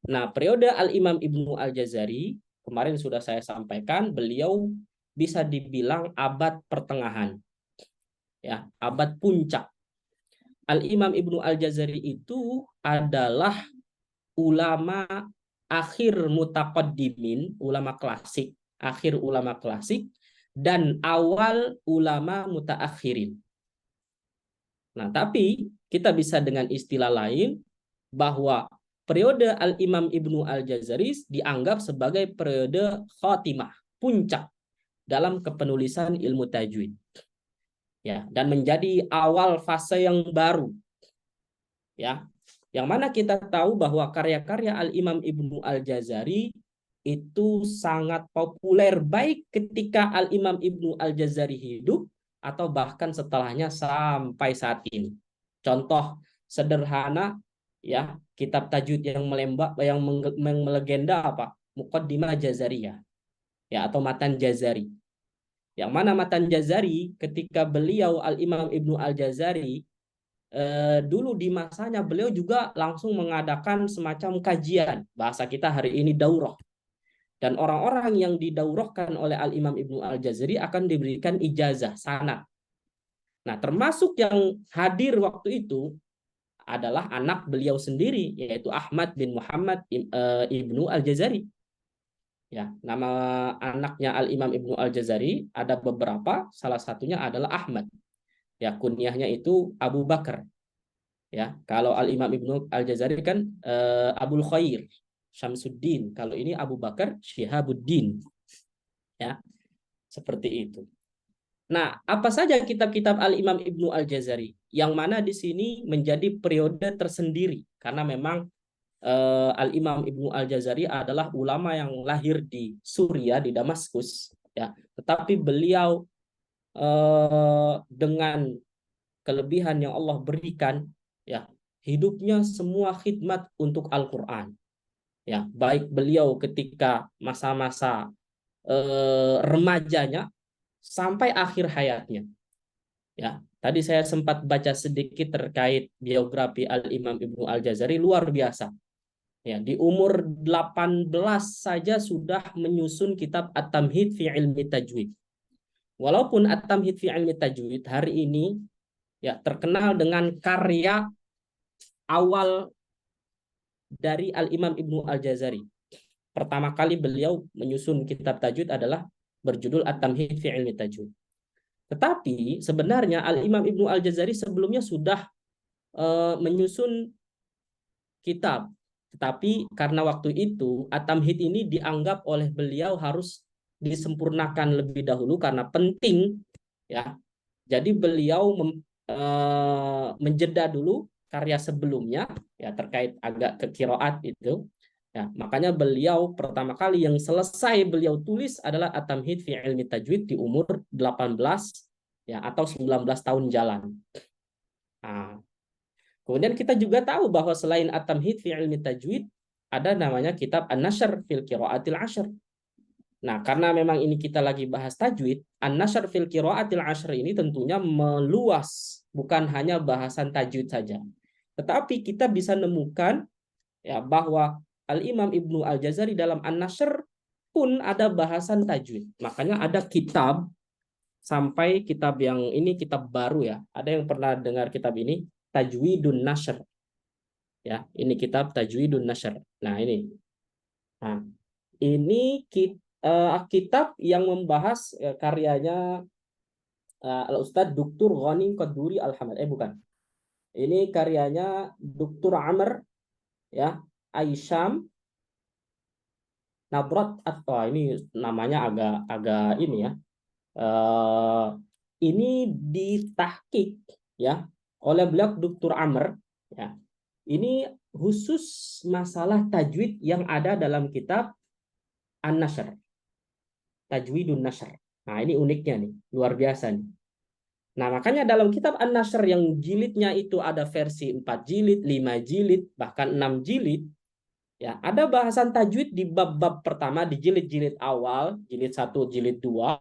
Nah, periode Al-Imam Ibnu Al-Jazari kemarin sudah saya sampaikan, beliau bisa dibilang abad pertengahan. Ya, abad puncak. Al-Imam Ibnu Al-Jazari itu adalah ulama akhir mutaqaddimin, ulama klasik, akhir ulama klasik, dan awal ulama mutaakhirin. Nah, tapi kita bisa dengan istilah lain bahwa periode Al-Imam Ibnu Al-Jazari dianggap sebagai periode khatimah, puncak dalam kepenulisan ilmu tajwid. Ya, dan menjadi awal fase yang baru. Ya, yang mana kita tahu bahwa karya-karya Al-Imam Ibnu Al-Jazari itu sangat populer baik ketika Al-Imam Ibnu Al-Jazari hidup atau bahkan setelahnya sampai saat ini. Contoh sederhana ya, kitab tajwid yang melegenda apa? Muqaddimah Jazariyah. Ya, atau Matan Jazari. Yang mana Matan Jazari ketika beliau Al-Imam Ibnu Al-Jazari dulu di masanya beliau juga langsung mengadakan semacam kajian, bahasa kita hari ini daurah. Dan orang-orang yang didaurahkan oleh Al-Imam Ibnu Al-Jazari akan diberikan ijazah sanad. Nah, termasuk yang hadir waktu itu adalah anak beliau sendiri, yaitu Ahmad bin Muhammad Ibnu Al-Jazari. Ya, nama anaknya Al-Imam Ibnu Al-Jazari ada beberapa, salah satunya adalah Ahmad. Ya, kunyahnya itu Abu Bakar. Ya, kalau Al-Imam Ibnu Al-Jazari kan Abul Khair, Syamsuddin. Kalau ini Abu Bakar Syihabuddin. Ya, seperti itu. Nah, apa saja kitab-kitab Al-Imam Ibnu Al-Jazari? Yang mana di sini menjadi periode tersendiri. Karena memang Al-Imam Ibnu Al-Jazari adalah ulama yang lahir di Suriah, di Damaskus. Ya, tetapi beliau dengan kelebihan yang Allah berikan, ya, hidupnya semua khidmat untuk Al-Quran. Ya, baik beliau ketika masa-masa remajanya sampai akhir hayatnya. Ya, tadi saya sempat baca sedikit terkait biografi Al-Imam Ibnu Al-Jazari, luar biasa. Ya, di umur 18 saja sudah menyusun kitab At-Tamhid fi Ilmi Tajwid. Walaupun At-Tamhid fi Ilmi Tajwid hari ini ya terkenal dengan karya awal dari Al-Imam Ibnu Al-Jazari. Pertama kali beliau menyusun kitab tajwid adalah berjudul At-Tamhid fi Ilmi Tajwid. Tetapi sebenarnya Al-Imam Ibnu Al-Jazari sebelumnya sudah menyusun kitab. Tetapi karena waktu itu At-Tamhid ini dianggap oleh beliau harus disempurnakan lebih dahulu karena penting ya. Jadi beliau menjeda dulu karya sebelumnya ya terkait agak ke qiraat itu. Ya, makanya beliau pertama kali yang selesai beliau tulis adalah At-Tamhid fi Ilmi Tajwid di umur 18 ya atau 19 tahun jalan. Nah, kemudian kita juga tahu bahwa selain At-Tamhid fi Ilmi Tajwid ada namanya kitab An-Nashr fil Qiraatil Ashr. Nah, karena memang ini kita lagi bahas tajwid, An-Nashr fil Qiraatil Ashr ini tentunya meluas, bukan hanya bahasan tajwid saja. Tetapi kita bisa nemukan ya bahwa Al-Imam Ibnu Al-Jazari dalam An-Nashr pun ada bahasan tajwid. Makanya ada kitab sampai kitab yang ini kitab baru ya. Ada yang pernah dengar kitab ini? Tajwidun Nashr. Ya, ini kitab Tajwidun Nashr. Nah, ini. Nah, ini kitab yang membahas karyanya Al-Ustadz Dr. Ghani Qaduri Al-Hamad. Bukan. Ini karyanya Dr. Amr ya, Aisyam Nadrat atau ini namanya agak ini ya. Ini ditahqiq ya oleh beliau Dr. Amr ya. Ini khusus masalah tajwid yang ada dalam kitab An-Nashr. Tajwidun Nashr. Nah, ini uniknya nih, luar biasa nih. Nah, makanya dalam kitab An-Nashr yang jilidnya itu ada versi 4 jilid, 5 jilid, bahkan 6 jilid, ya, ada bahasan tajwid di bab-bab pertama di jilid-jilid awal, jilid 1, jilid 2,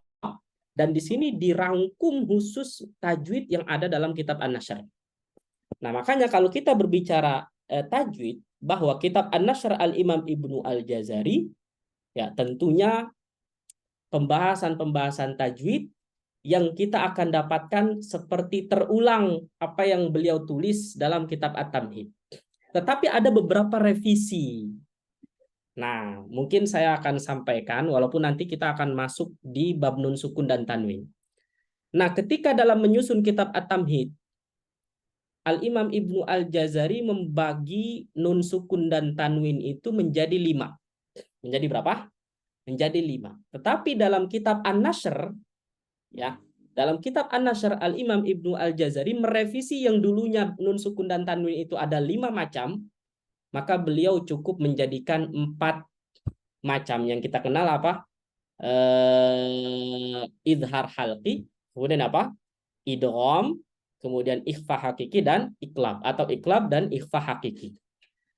dan di sini dirangkum khusus tajwid yang ada dalam kitab An-Nashr. Nah, makanya kalau kita berbicara tajwid, bahwa kitab An-Nashr Al-Imam Ibnu Al-Jazari, ya tentunya pembahasan-pembahasan tajwid yang kita akan dapatkan seperti terulang apa yang beliau tulis dalam kitab At-Tamhid. Tetapi ada beberapa revisi. Nah, mungkin saya akan sampaikan walaupun nanti kita akan masuk di bab nun sukun dan tanwin. Nah, ketika dalam menyusun kitab At-Tamhid, Al-Imam Ibnu Al-Jazari membagi nun sukun dan tanwin itu menjadi 5. Menjadi berapa? Menjadi 5. Tetapi dalam kitab An-Nashr, ya, dalam kitab An-Nashr Al-Imam Ibnu Al-Jazari merevisi yang dulunya nun sukun dan tanwin itu ada 5 macam, maka beliau cukup menjadikan 4 macam yang kita kenal apa? Idhar halqi, kemudian apa? Idgham, kemudian ikhfa hakiki dan iklab atau iklab dan ikhfa hakiki.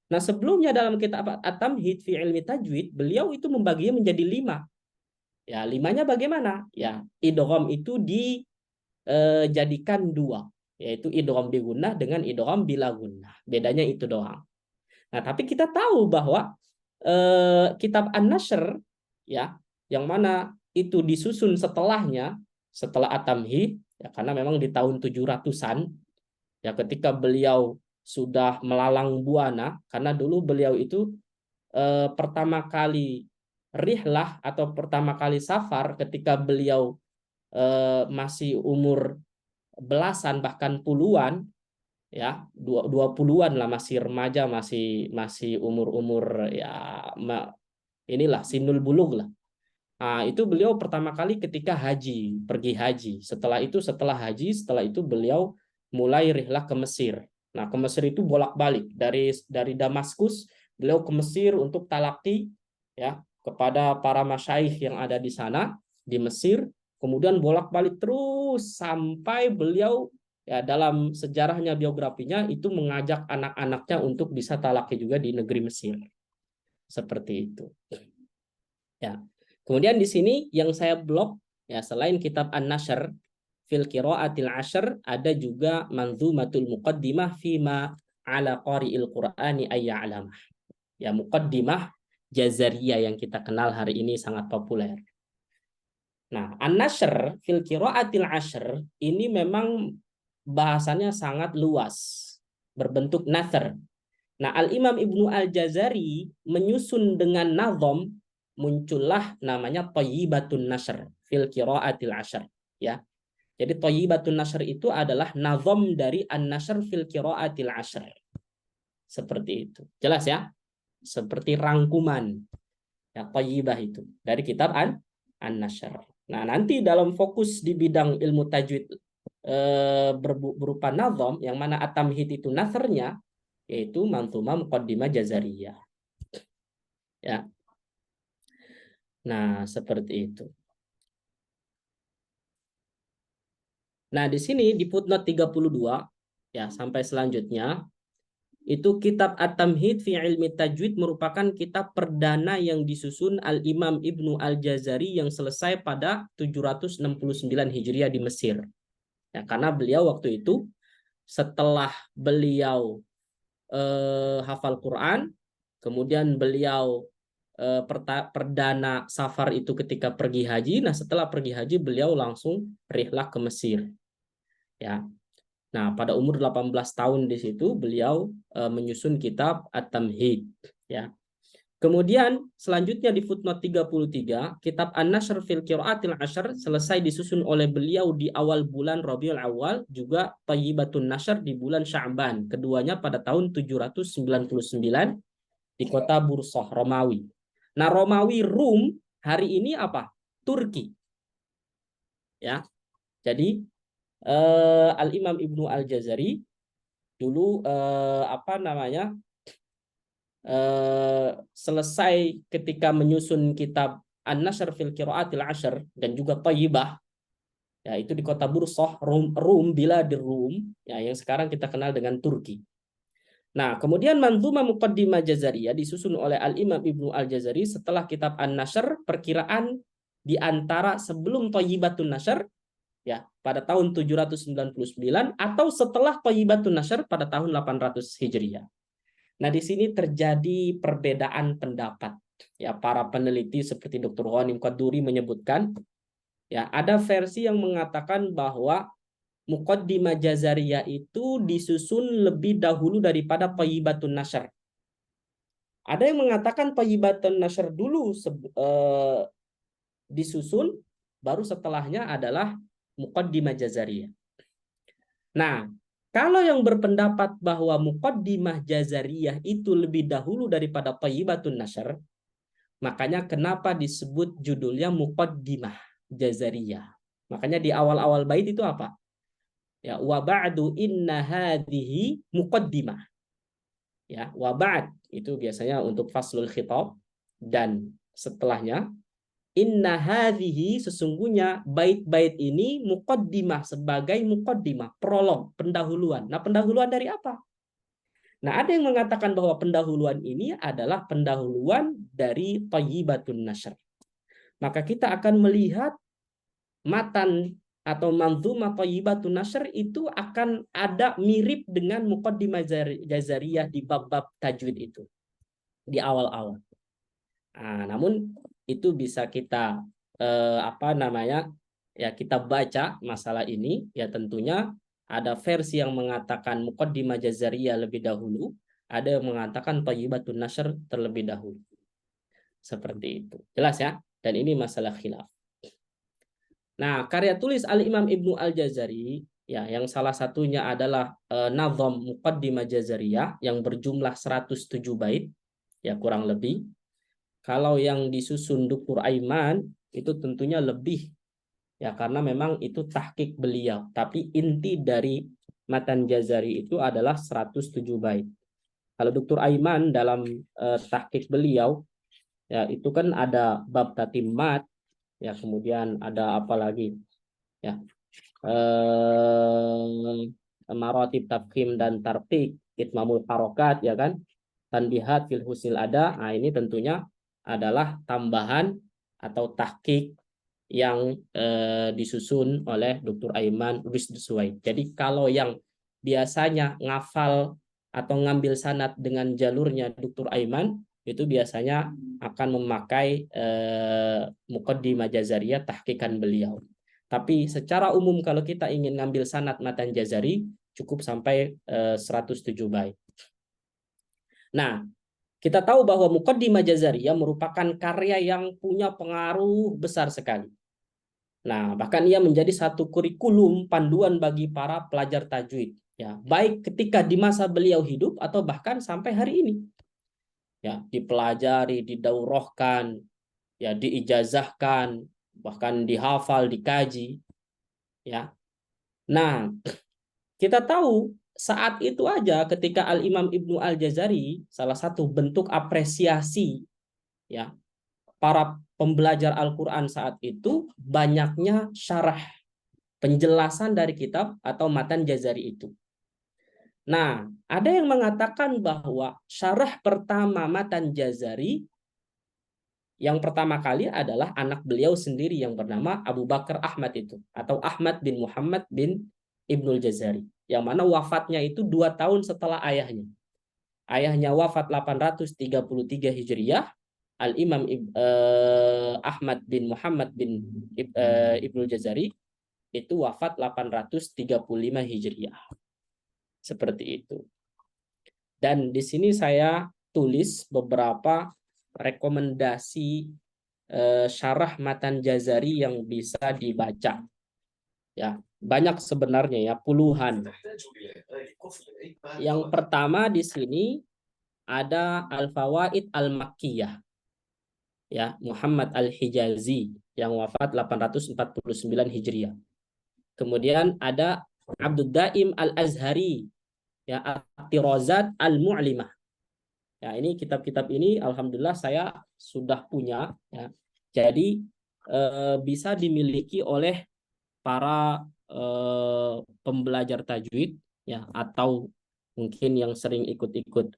Nah, sebelumnya dalam kitab At-Tamhid fi ilmi tajwid, beliau itu membaginya menjadi 5. Ya, 5-nya bagaimana? Ya, idgham itu dijadikan 2, yaitu idgham bi gunnah dengan idgham bila gunnah. Bedanya itu doang. Nah, tapi kita tahu bahwa kitab An-Nashr ya, yang mana itu disusun setelahnya, setelah At-Tamhid, ya, karena memang di tahun 700-an ya, ketika beliau sudah melalang buana, karena dulu beliau itu pertama kali rihlah atau pertama kali safar ketika beliau masih umur belasan bahkan puluhan, ya 20-an lah, masih remaja, masih umur ya inilah sinul bulug lah. Nah, itu beliau pertama kali ketika pergi haji. Setelah itu beliau mulai rihlah ke Mesir. Nah, ke Mesir itu bolak-balik dari Damaskus beliau ke Mesir untuk talaqi ya kepada para masyaikh yang ada di sana di Mesir. Kemudian bolak-balik terus sampai beliau ya dalam sejarahnya biografinya itu mengajak anak-anaknya untuk bisa talaqi juga di negeri Mesir. Seperti itu. Ya. Kemudian di sini yang saya blok ya, selain kitab An-Nashr fil qiraatil ashr, ada juga Manzumatul Muqaddimah fima ala qari'il Qur'ani ayya'lamah. Ya, muqaddimah Jazariyah yang kita kenal hari ini sangat populer. Nah, An-Nashr fil qiraatil ashr ini memang bahasannya sangat luas, berbentuk nathar. Nah, Al-Imam Ibnu Al-Jazari menyusun dengan nazam, muncullah namanya Thayyibatun Nashr fil qiraatil ashr ya. Jadi Thayyibatun Nashr itu adalah nazam dari An-Nashr fil qiraatil ashr. Seperti itu. Jelas ya? Seperti rangkuman ya, Thayyibah itu dari kitab An-Nashr. Nah, nanti dalam fokus di bidang ilmu tajwid berupa nazam yang mana At-Tamhid itu nasrnya, yaitu Manzumah Muqaddimah Jazariyah. Ya. Nah, seperti itu. Nah, di sini di footnote 32 ya sampai selanjutnya itu kitab At-Tamhid fi Ilmi Tajwid merupakan kitab perdana yang disusun Al-Imam Ibnu Al-Jazari yang selesai pada 769 Hijriah di Mesir. Ya, karena beliau waktu itu setelah beliau hafal Quran, kemudian beliau perdana safar itu ketika pergi haji. Nah, setelah pergi haji beliau langsung rihlah ke Mesir. Ya. Nah, pada umur 18 tahun di situ beliau menyusun kitab At-Tamhid, ya. Kemudian selanjutnya di footnote 33, kitab An-Nashr fil Qiraatil Ashr selesai disusun oleh beliau di awal bulan Rabiul Awal, juga Thayyibatun Nashr di bulan Sya'ban, keduanya pada tahun 799 di kota Bursah, Romawi. Nah, Romawi Rum hari ini apa? Turki. Ya. Jadi Al-Imam Ibnu Al-Jazari dulu selesai ketika menyusun kitab An-Nashr fil Qiraatil Ashr dan juga Thayyibah, ya itu di kota Bursah, Rum, Biladir Rum, ya yang sekarang kita kenal dengan Turki. Nah, kemudian Manzumah Muqaddimah Jazariyah disusun oleh Al-Imam Ibnu Al-Jazari setelah kitab An-Nashr, perkiraan di antara sebelum Thayyibatun Nashr ya pada tahun 799 atau setelah Thayyibatun Nashr pada tahun 800 Hijriah. Nah, di sini terjadi perbedaan pendapat. Ya, para peneliti seperti Dr. Ghanim Qaduri menyebutkan, ya ada versi yang mengatakan bahwa Muqaddimah Jazariyah itu disusun lebih dahulu daripada Thayyibatun Nashr. Ada yang mengatakan Thayyibatun Nashr dulu disusun, baru setelahnya adalah Muqaddimah Jazariyah. Nah, kalau yang berpendapat bahwa Muqaddimah Jazariyah itu lebih dahulu daripada Thayyibatun Nashr, makanya kenapa disebut judulnya Muqaddimah Jazariyah. Makanya di awal-awal bait itu apa? Ya, wa ba'du inna hadhihi muqaddimah. Ya, wa ba'd itu biasanya untuk faslul khitab, dan setelahnya inna hadhihi, sesungguhnya bait-bait ini muqaddimah, sebagai muqaddimah, prolog, pendahuluan. Nah, pendahuluan dari apa? Nah, ada yang mengatakan bahwa pendahuluan ini adalah pendahuluan dari Thayyibatun Nashr. Maka kita akan melihat matan atau manzumah Thayyibatun Nashr itu akan ada mirip dengan Muqaddimah Jazariyah di bab-bab tajwid itu di awal-awal. Nah, namun itu bisa kita kita baca masalah ini, ya tentunya ada versi yang mengatakan Muqaddimah Jazariyah lebih dahulu, ada yang mengatakan Thayyibatun Nashr terlebih dahulu. Seperti itu. Jelas ya? Dan ini masalah khilaf. Nah, karya tulis Al-Imam Ibnu Al-Jazari, ya, yang salah satunya adalah Nazam Muqaddimah Jazariyah yang berjumlah 107 bait, ya kurang lebih. Kalau yang disusun Dr. Aiman itu tentunya lebih, ya karena memang itu tahqiq beliau. Tapi inti dari matan Jazari itu adalah 107 bait. Kalau Dr. Aiman dalam tahqiq beliau, ya itu kan ada bab tatimmat, ya kemudian ada apa lagi? Ya. Maratib tafkhim dan tarqiq, itmamul harokat, ya kan? Tanbihat fil husnil ada. Nah, ini tentunya adalah tambahan atau tahqiq yang disusun oleh Dr. Aiman Rizdusuwai. Jadi kalau yang biasanya ngafal atau ngambil sanad dengan jalurnya Dr. Aiman, itu biasanya akan memakai Muqaddimah Jazariyah tahqiqan beliau. Tapi secara umum kalau kita ingin ngambil sanad matan Jazari, cukup sampai 107 bait. Nah, kita tahu bahwa Muqaddimah Jazariyah merupakan karya yang punya pengaruh besar sekali. Nah, bahkan ia menjadi satu kurikulum panduan bagi para pelajar tajwid, ya, baik ketika di masa beliau hidup atau bahkan sampai hari ini. Ya, dipelajari, didaurahkan, ya, diijazahkan, bahkan dihafal, dikaji, ya. Nah, kita tahu saat itu aja ketika Al-Imam Ibnu Al-Jazari, salah satu bentuk apresiasi, ya, para pembelajar Al-Quran saat itu banyaknya syarah, penjelasan dari kitab atau matan Jazari itu. Nah, ada yang mengatakan bahwa syarah pertama matan Jazari yang pertama kali adalah anak beliau sendiri yang bernama Abu Bakar Ahmad itu, atau Ahmad bin Muhammad bin Ibnul Jazari, yang mana wafatnya itu 2 tahun setelah ayahnya. Ayahnya wafat 833 Hijriah, Al-Imam Ahmad bin Muhammad bin Ibnul Jazari itu wafat 835 Hijriah. Seperti itu. Dan di sini saya tulis beberapa rekomendasi syarah Matan Jazari yang bisa dibaca. Ya, banyak sebenarnya ya, puluhan. Yang pertama di sini ada Al-Fawaid Al-Makkiyah. Ya, Muhammad Al-Hijazi yang wafat 849 Hijriah. Kemudian ada Abdul Daim Al-Azhari, ya, At-Tirazat Al-Mu'limah. Ya, ini kitab-kitab ini alhamdulillah saya sudah punya, ya. Jadi bisa dimiliki oleh para pembelajar tajwid, ya, atau mungkin yang sering ikut-ikut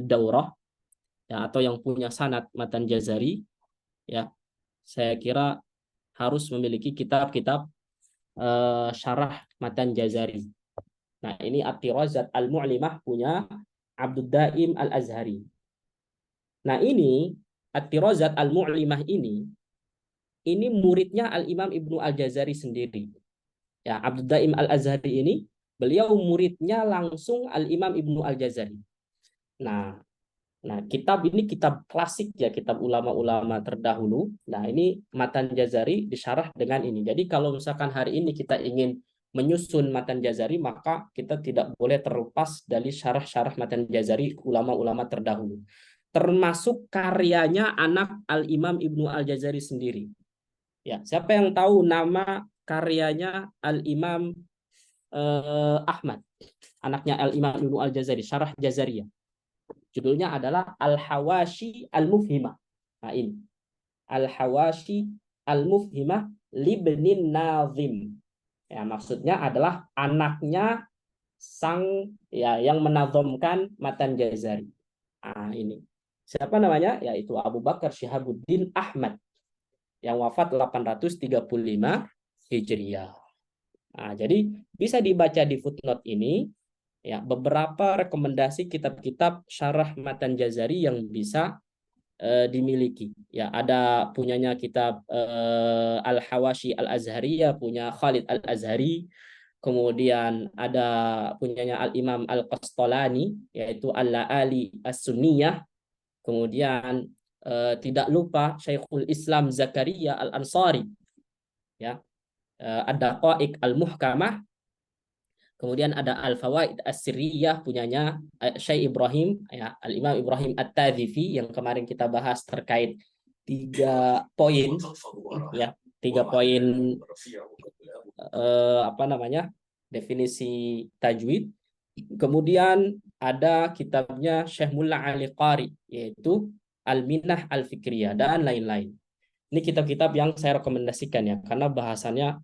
daurah, ya, atau yang punya sanad Matan Jazari, ya. Saya kira harus memiliki kitab-kitab syarah Matan Jazari. Nah, ini At-Tirazat Al-Mu'limah punya Abdul Daim Al-Azhari. Nah, ini At-Tirazat Al-Mu'limah ini muridnya Al-Imam Ibnu Al-Jazari sendiri. Ya, Abdul Daim Al-Azhari ini beliau muridnya langsung Al-Imam Ibnu Al-Jazari. Nah, kitab ini kitab klasik ya, kitab ulama-ulama terdahulu. Nah, ini Matan Jazari disyarah dengan ini. Jadi kalau misalkan hari ini kita ingin menyusun Matan Jazari, maka kita tidak boleh terlepas dari syarah-syarah Matan Jazari ulama-ulama terdahulu. Termasuk karyanya anak Al-Imam Ibnu Al-Jazari sendiri. Ya, siapa yang tahu nama karyanya Al-Imam Ahmad, anaknya Al-Imam Ibnu Al-Jazari, Syarah Jazariyah. Judulnya adalah Al-Hawashi Al-Mufhimah. Nah, ini Al-Hawashi Al-Mufhimah Libnin Nazim. Ya, maksudnya adalah anaknya sang, ya, yang menazamkan Matan Jazari. Nah, ini. Siapa namanya? Yaitu Abu Bakar Syihabuddin Ahmad yang wafat 835 Hijriah. Nah, jadi bisa dibaca di footnote ini, ya, beberapa rekomendasi kitab-kitab syarah Matan Jazari yang bisa dimiliki. Ya, ada punyanya kitab Al-Hawashi Al-Azhariyah punya Khalid Al-Azhari. Kemudian ada punyanya Al-Imam Al-Qastolani, yaitu Al-La'ali As-Sunniyah. Kemudian tidak lupa Syekhul Islam Zakaria Al-Ansari, ya, Ad-Daqaiq Al-Muhkamah. Kemudian ada Al-Fawaid As-Sirriyah punyanya Syekh Ibrahim, ya, Al-Imam Ibrahim At-Tadzifi, yang kemarin kita bahas terkait 3 poin, ya, 3 poin definisi tajwid. Kemudian ada kitabnya Syekh Mullah Ali Qari, yaitu Al-Minah Al-Fikriyah dan lain-lain. Ini kitab-kitab yang saya rekomendasikan, ya, karena bahasannya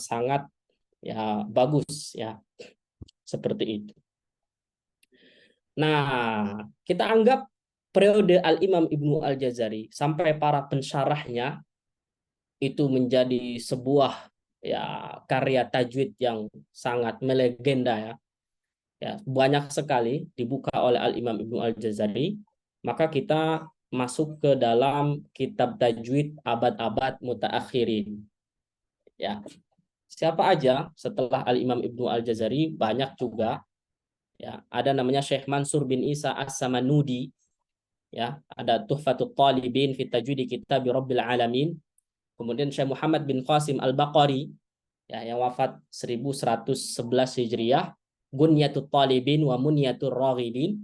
sangat, ya, bagus, ya, seperti itu. Nah, kita anggap periode Al-Imam Ibnu Al-Jazari sampai para pensyarahnya itu menjadi sebuah, ya, karya tajwid yang sangat melegenda, ya. Ya, banyak sekali dibuka oleh Al-Imam Ibnu Al-Jazari, maka kita masuk ke dalam kitab tajwid abad-abad mutaakhirin. Ya. Siapa aja setelah Al-Imam Ibnu Al-Jazari? Banyak juga. Ya, ada namanya Syekh Mansur bin Isa As-Samanudi. Ya, ada Tuhfatut Talibin fi Tajwid Kitab Rabbil Alamin. Kemudian Syekh Muhammad bin Qasim Al-Baqari, ya, yang wafat 1111 Hijriah, Gunyatut Talibin wa Munyatur Raghibin.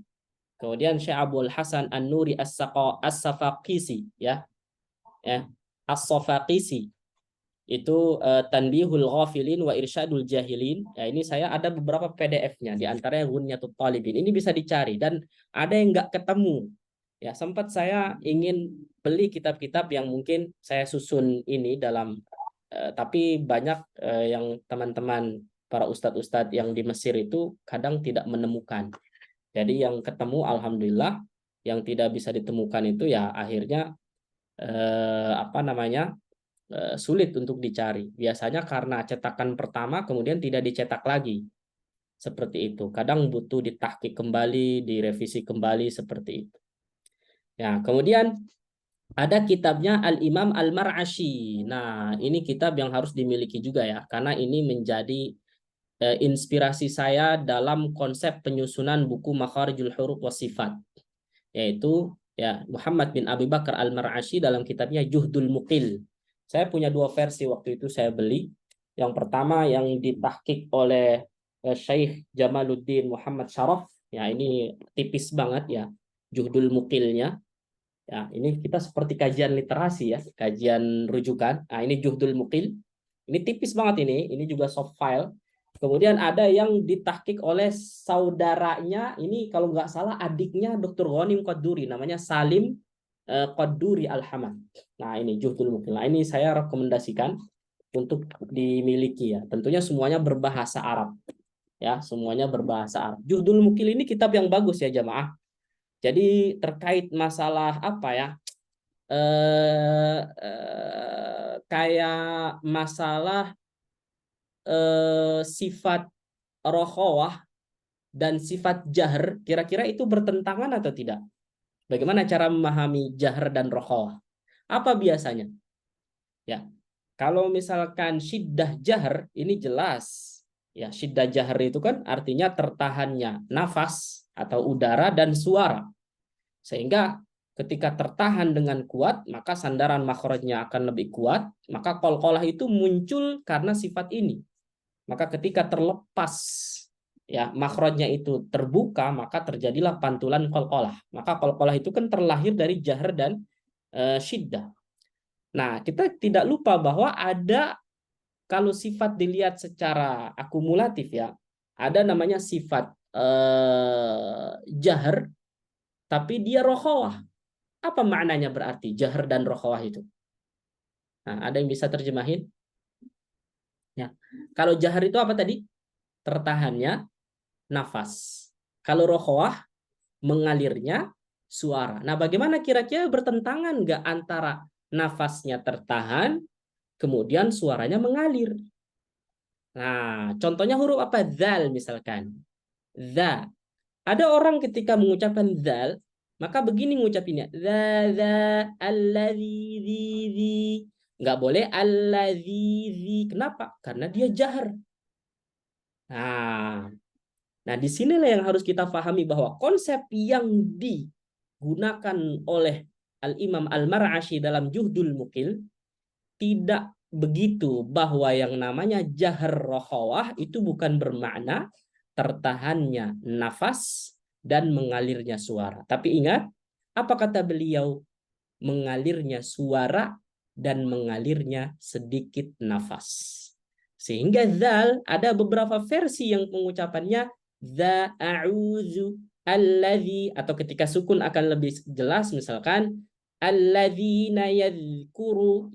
Kemudian Syekh Abdul Hasan An-Nuri As-Safaqisi, ya. Ya, As-Safaqisi. Itu Tanbihul Ghafilin wa Irsyadul Jahilin. Ya, ini saya ada beberapa PDF-nya, di antaranya Gunyatut Talibin. Ini bisa dicari, dan ada yang nggak ketemu. Ya, sempat saya ingin beli kitab-kitab yang mungkin saya susun ini dalam tapi banyak yang teman-teman para ustadz-ustadz yang di Mesir itu kadang tidak menemukan. Jadi yang ketemu alhamdulillah, yang tidak bisa ditemukan itu ya akhirnya sulit untuk dicari. Biasanya karena cetakan pertama kemudian tidak dicetak lagi. Seperti itu. Kadang butuh ditahqiq kembali, direvisi kembali, seperti itu. Ya, kemudian ada kitabnya Al-Imam Al-Mar'ashi. Nah, ini kitab yang harus dimiliki juga, ya, karena ini menjadi inspirasi saya dalam konsep penyusunan buku Makharijul Huruf wa Sifat. Yaitu, ya, Muhammad bin Abi Bakar Al-Mar'ashi dalam kitabnya Juhdul Muqil. Saya punya dua versi waktu itu saya beli. Yang pertama yang ditahqiq oleh Syekh Jamaluddin Muhammad Syaraf. Ya, ini tipis banget ya, Juhdul Muqilnya. Ya, ini kita seperti kajian literasi ya, kajian rujukan. Nah, ini Juhdul Muqil. Ini tipis banget ini juga soft file. Kemudian ada yang ditahqiq oleh saudaranya, ini kalau nggak salah adiknya Dr. Ghanim Qadduri, namanya Salim Qadduri Al-Hamad. Nah, ini Juhdul Muqil. Nah, ini saya rekomendasikan untuk dimiliki ya. Tentunya semuanya berbahasa Arab. Ya, semuanya berbahasa Arab. Juhdul Muqil ini kitab yang bagus ya jamaah. Jadi terkait masalah apa ya? Kayak masalah sifat rokhawah dan sifat jahr, kira-kira itu bertentangan atau tidak? Bagaimana cara memahami jahr dan rokhawah? Apa biasanya? Ya, kalau misalkan syiddah jahr ini jelas. Ya, syiddah jahr itu kan artinya tertahannya nafas atau udara dan suara. Sehingga ketika tertahan dengan kuat, maka sandaran makhrajnya akan lebih kuat, maka qalqalah itu muncul karena sifat ini. Maka ketika terlepas ya makhrajnya itu terbuka, maka terjadilah pantulan qalqalah. Maka qalqalah itu kan terlahir dari jahr dan syiddah. Nah, kita tidak lupa bahwa ada, kalau sifat dilihat secara akumulatif ya, ada namanya sifat jahr tapi dia rokhawah. Apa maknanya berarti jahr dan rokhawah itu? Nah, ada yang bisa terjemahin? Ya. Kalau jahr itu apa tadi? Tertahannya nafas. Kalau rokhawah mengalirnya suara. Nah, bagaimana kira-kira bertentangan nggak antara nafasnya tertahan, kemudian suaranya mengalir? Nah, contohnya huruf apa? Dzal misalkan. Dza. Ada orang ketika mengucapkan dzal, maka begini ngucapinnya. Dza, alladzi, zi. Nggak boleh alladzi. Kenapa? Karena dia jahr. Nah, disinilah yang harus kita pahami bahwa konsep yang digunakan oleh Al-Imam Al-Mar'ashi dalam Juhdul Muqil tidak begitu, bahwa yang namanya jahr rokhawah itu bukan bermakna tertahannya nafas dan mengalirnya suara. Tapi ingat, apa kata beliau? Mengalirnya suara dan mengalirnya sedikit nafas. Sehingga dzal ada beberapa versi yang pengucapannya dza a'udzu alladzi, atau ketika sukun akan lebih jelas, misalkan alladzina yadhkuru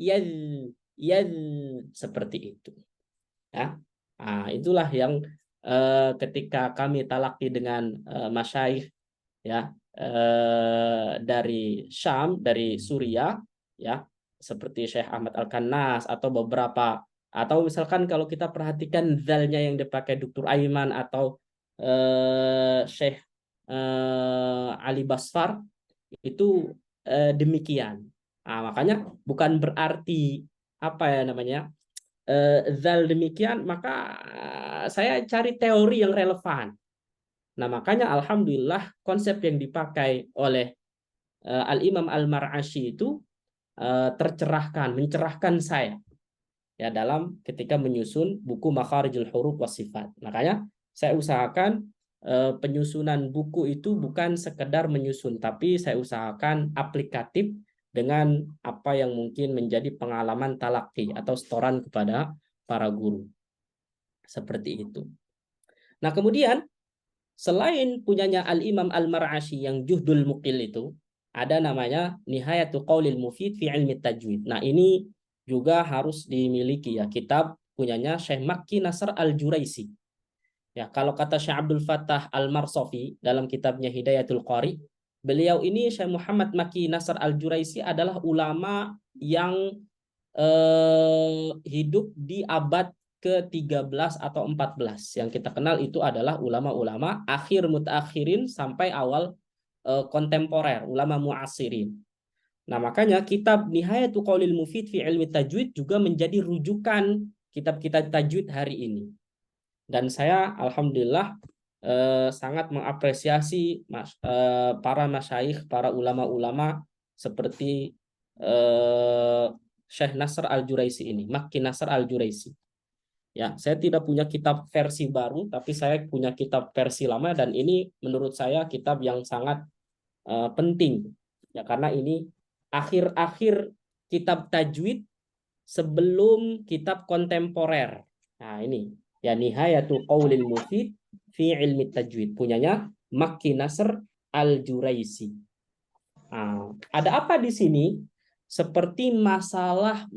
seperti itu. Ya. Nah, itulah yang ketika kami talaki dengan masyayikh ya dari Syam, dari Suriah ya, seperti Syekh Ahmad Al-Kannas atau beberapa, atau misalkan kalau kita perhatikan zalnya yang dipakai Dr. Aiman atau Syekh Ali Basfar itu demikian. Nah, makanya bukan berarti apa ya namanya zal demikian, maka saya cari teori yang relevan. Nah, makanya alhamdulillah konsep yang dipakai oleh Al-Imam Al-Mar'ashi itu tercerahkan, mencerahkan saya ya dalam ketika menyusun buku Makharijul Huruf was Sifat. Makanya saya usahakan penyusunan buku itu bukan sekedar menyusun, tapi saya usahakan aplikatif dengan apa yang mungkin menjadi pengalaman talaki atau setoran kepada para guru. Seperti itu. Nah, kemudian selain punyanya Al-Imam Al-Mar'ashi yang Juhdul Muqil itu, ada namanya Nihayatul Qaulil Mufid fi Ilmi Tajwid. Nah, ini juga harus dimiliki ya, kitab punyanya Syekh Makki Nasr Al-Juraisi. Ya, kalau kata Syekh Abdul Fattah Al-Marsofi dalam kitabnya Hidayatul Qari, beliau ini Syekh Muhammad Makki Nasr Al-Juraisi adalah ulama yang hidup di abad ke-13 atau 14. Yang kita kenal itu adalah ulama-ulama akhir mutaakhirin sampai awal kontemporer, ulama muasirin. Nah, makanya kitab Nihayatul Qaulil Mufid fi Ilmi Tajwid juga menjadi rujukan kitab-kitab tajwid hari ini. Dan saya alhamdulillah sangat mengapresiasi para masyayikh, para ulama-ulama seperti Syekh Nasr Al-Juraisi ini, Makki Nasr Al-Juraisi. Ya, saya tidak punya kitab versi baru, tapi saya punya kitab versi lama, dan ini menurut saya kitab yang sangat penting. Ya, karena ini akhir-akhir kitab tajwid sebelum kitab kontemporer. Nah, ini ya Nihayatul Qaulil Mufid fi Ilmi Tajwid, punyanya Makki Nasr Al-Juraisi. Nah, ada apa di sini? Seperti masalah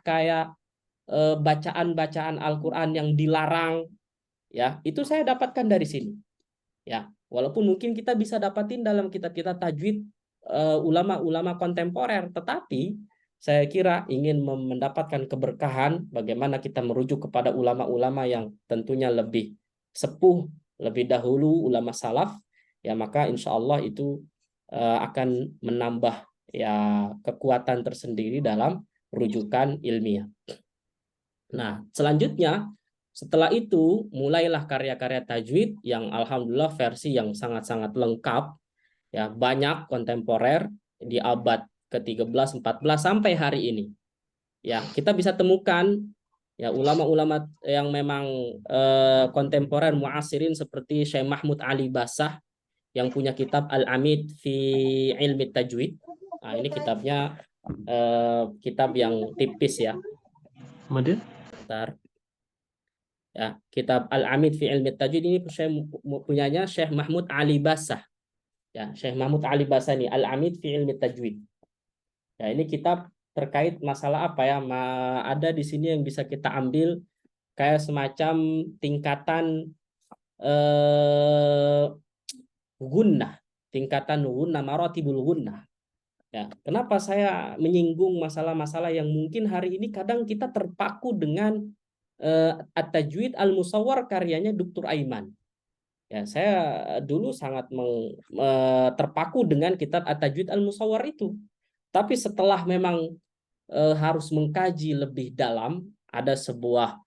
kayak bacaan-bacaan Al-Quran yang dilarang, ya itu saya dapatkan dari sini. Ya, walaupun mungkin kita bisa dapatin dalam kitab-kitab tajwid ulama-ulama kontemporer, tetapi saya kira ingin mendapatkan keberkahan, bagaimana kita merujuk kepada ulama-ulama yang tentunya lebih sepuh, lebih dahulu, ulama salaf, ya maka insya Allah itu akan menambah ya kekuatan tersendiri dalam rujukan ilmiah. Nah, selanjutnya setelah itu mulailah karya-karya tajwid yang alhamdulillah versi yang sangat-sangat lengkap, ya banyak kontemporer di abad ke-13, 14 sampai hari ini. Ya, kita bisa temukan ya ulama-ulama yang memang kontemporer muasirin seperti Syekh Mahmud Ali Basah yang punya kitab Al-Amid fi Ilmi Tajwid. Nah, ini kitabnya kitab yang tipis ya. Kemudian ya, kitab Al-Amid fi Ilmi Tajwid ini punyanya Syekh Mahmud Ali Basah. Ya, Syekh Mahmud Ali Basah ini Al-Amid fi Ilmi Tajwid. Ya, ini kitab terkait masalah apa ya? Ada di sini yang bisa kita ambil kayak semacam tingkatan gunnah, tingkatan gunnah, maratibul gunnah. Ya, kenapa saya menyinggung masalah-masalah yang mungkin hari ini kadang kita terpaku dengan At-Tajwid Al-Musawwar karyanya Dr. Aiman. Ya, saya dulu sangat terpaku dengan kitab At-Tajwid Al-Musawwar itu. Tapi setelah memang harus mengkaji lebih dalam, ada sebuah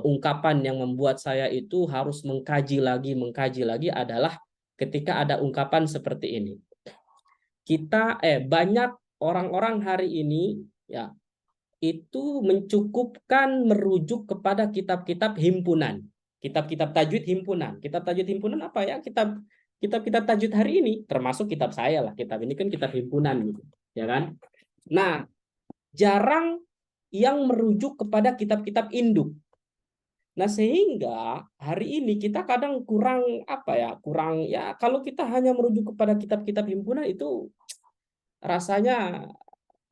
ungkapan yang membuat saya itu harus mengkaji lagi adalah ketika ada ungkapan seperti ini. Banyak orang-orang hari ini ya itu mencukupkan merujuk kepada kitab-kitab himpunan, kitab-kitab tajwid himpunan. Kitab tajwid himpunan apa ya? Kitab-kitab tajwid hari ini, termasuk kitab saya lah. Kitab ini kan kitab himpunan gitu, ya kan? Nah, jarang yang merujuk kepada kitab-kitab induk. Nah, sehingga hari ini kita kadang kurang kalau kita hanya merujuk kepada kitab-kitab himpunan itu rasanya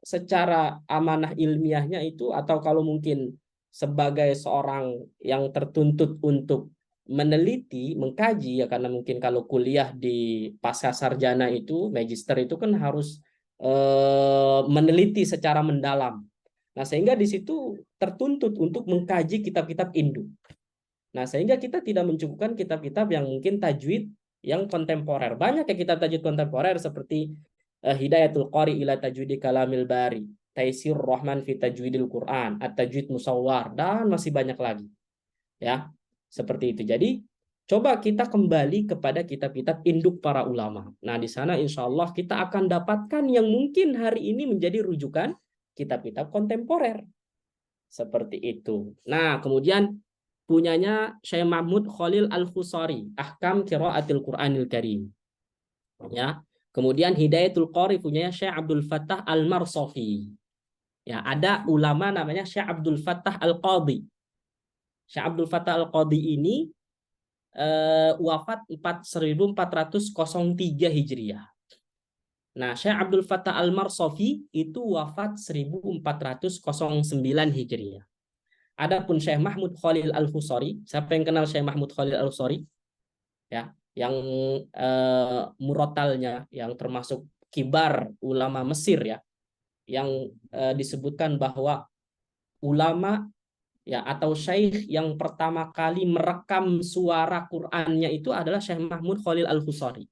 secara amanah ilmiahnya itu, atau kalau mungkin sebagai seorang yang tertuntut untuk meneliti, mengkaji ya, karena mungkin kalau kuliah di pasca sarjana itu, magister itu kan harus meneliti secara mendalam. Nah, sehingga di situ tertuntut untuk mengkaji kitab-kitab induk. Nah, sehingga kita tidak mencukupkan kitab-kitab yang mungkin tajwid yang kontemporer. Banyak ya kitab tajwid kontemporer seperti Hidayatul Qari ila Tajwidi Kalamil Bari, Taisir Rahman fi Tajwidil Quran, At-Tajwid Musawwar, dan masih banyak lagi. Ya, seperti itu. Jadi, coba kita kembali kepada kitab-kitab induk para ulama. Nah, di sana insya Allah kita akan dapatkan yang mungkin hari ini menjadi rujukan kitab-kitab kontemporer. Seperti itu. Nah, kemudian punyanya Syekh Mahmud Khalil Al-Khusari, Ahkam Qiraatil Qur'anil Karim. Ya. Kemudian Hidayatul Qari punyanya Syekh Abdul Fattah Al-Marsafi. Ya, ada ulama namanya Syekh Abdul Fattah Al-Qadhi. Syekh Abdul Fattah Al-Qadhi ini wafat 1403 Hijriah. Nah, Syekh Abdul Fattah Al-Marsafi itu wafat 1409 Hijriah. Adapun Syekh Mahmud Khalil Al-Khusari, siapa yang kenal Syekh Mahmud Khalil Al-Khusari? Ya, yang murotalnya, yang termasuk kibar ulama Mesir ya, yang disebutkan bahwa ulama ya atau syekh yang pertama kali merekam suara Qur'annya itu adalah Syekh Mahmud Khalil Al-Khusari.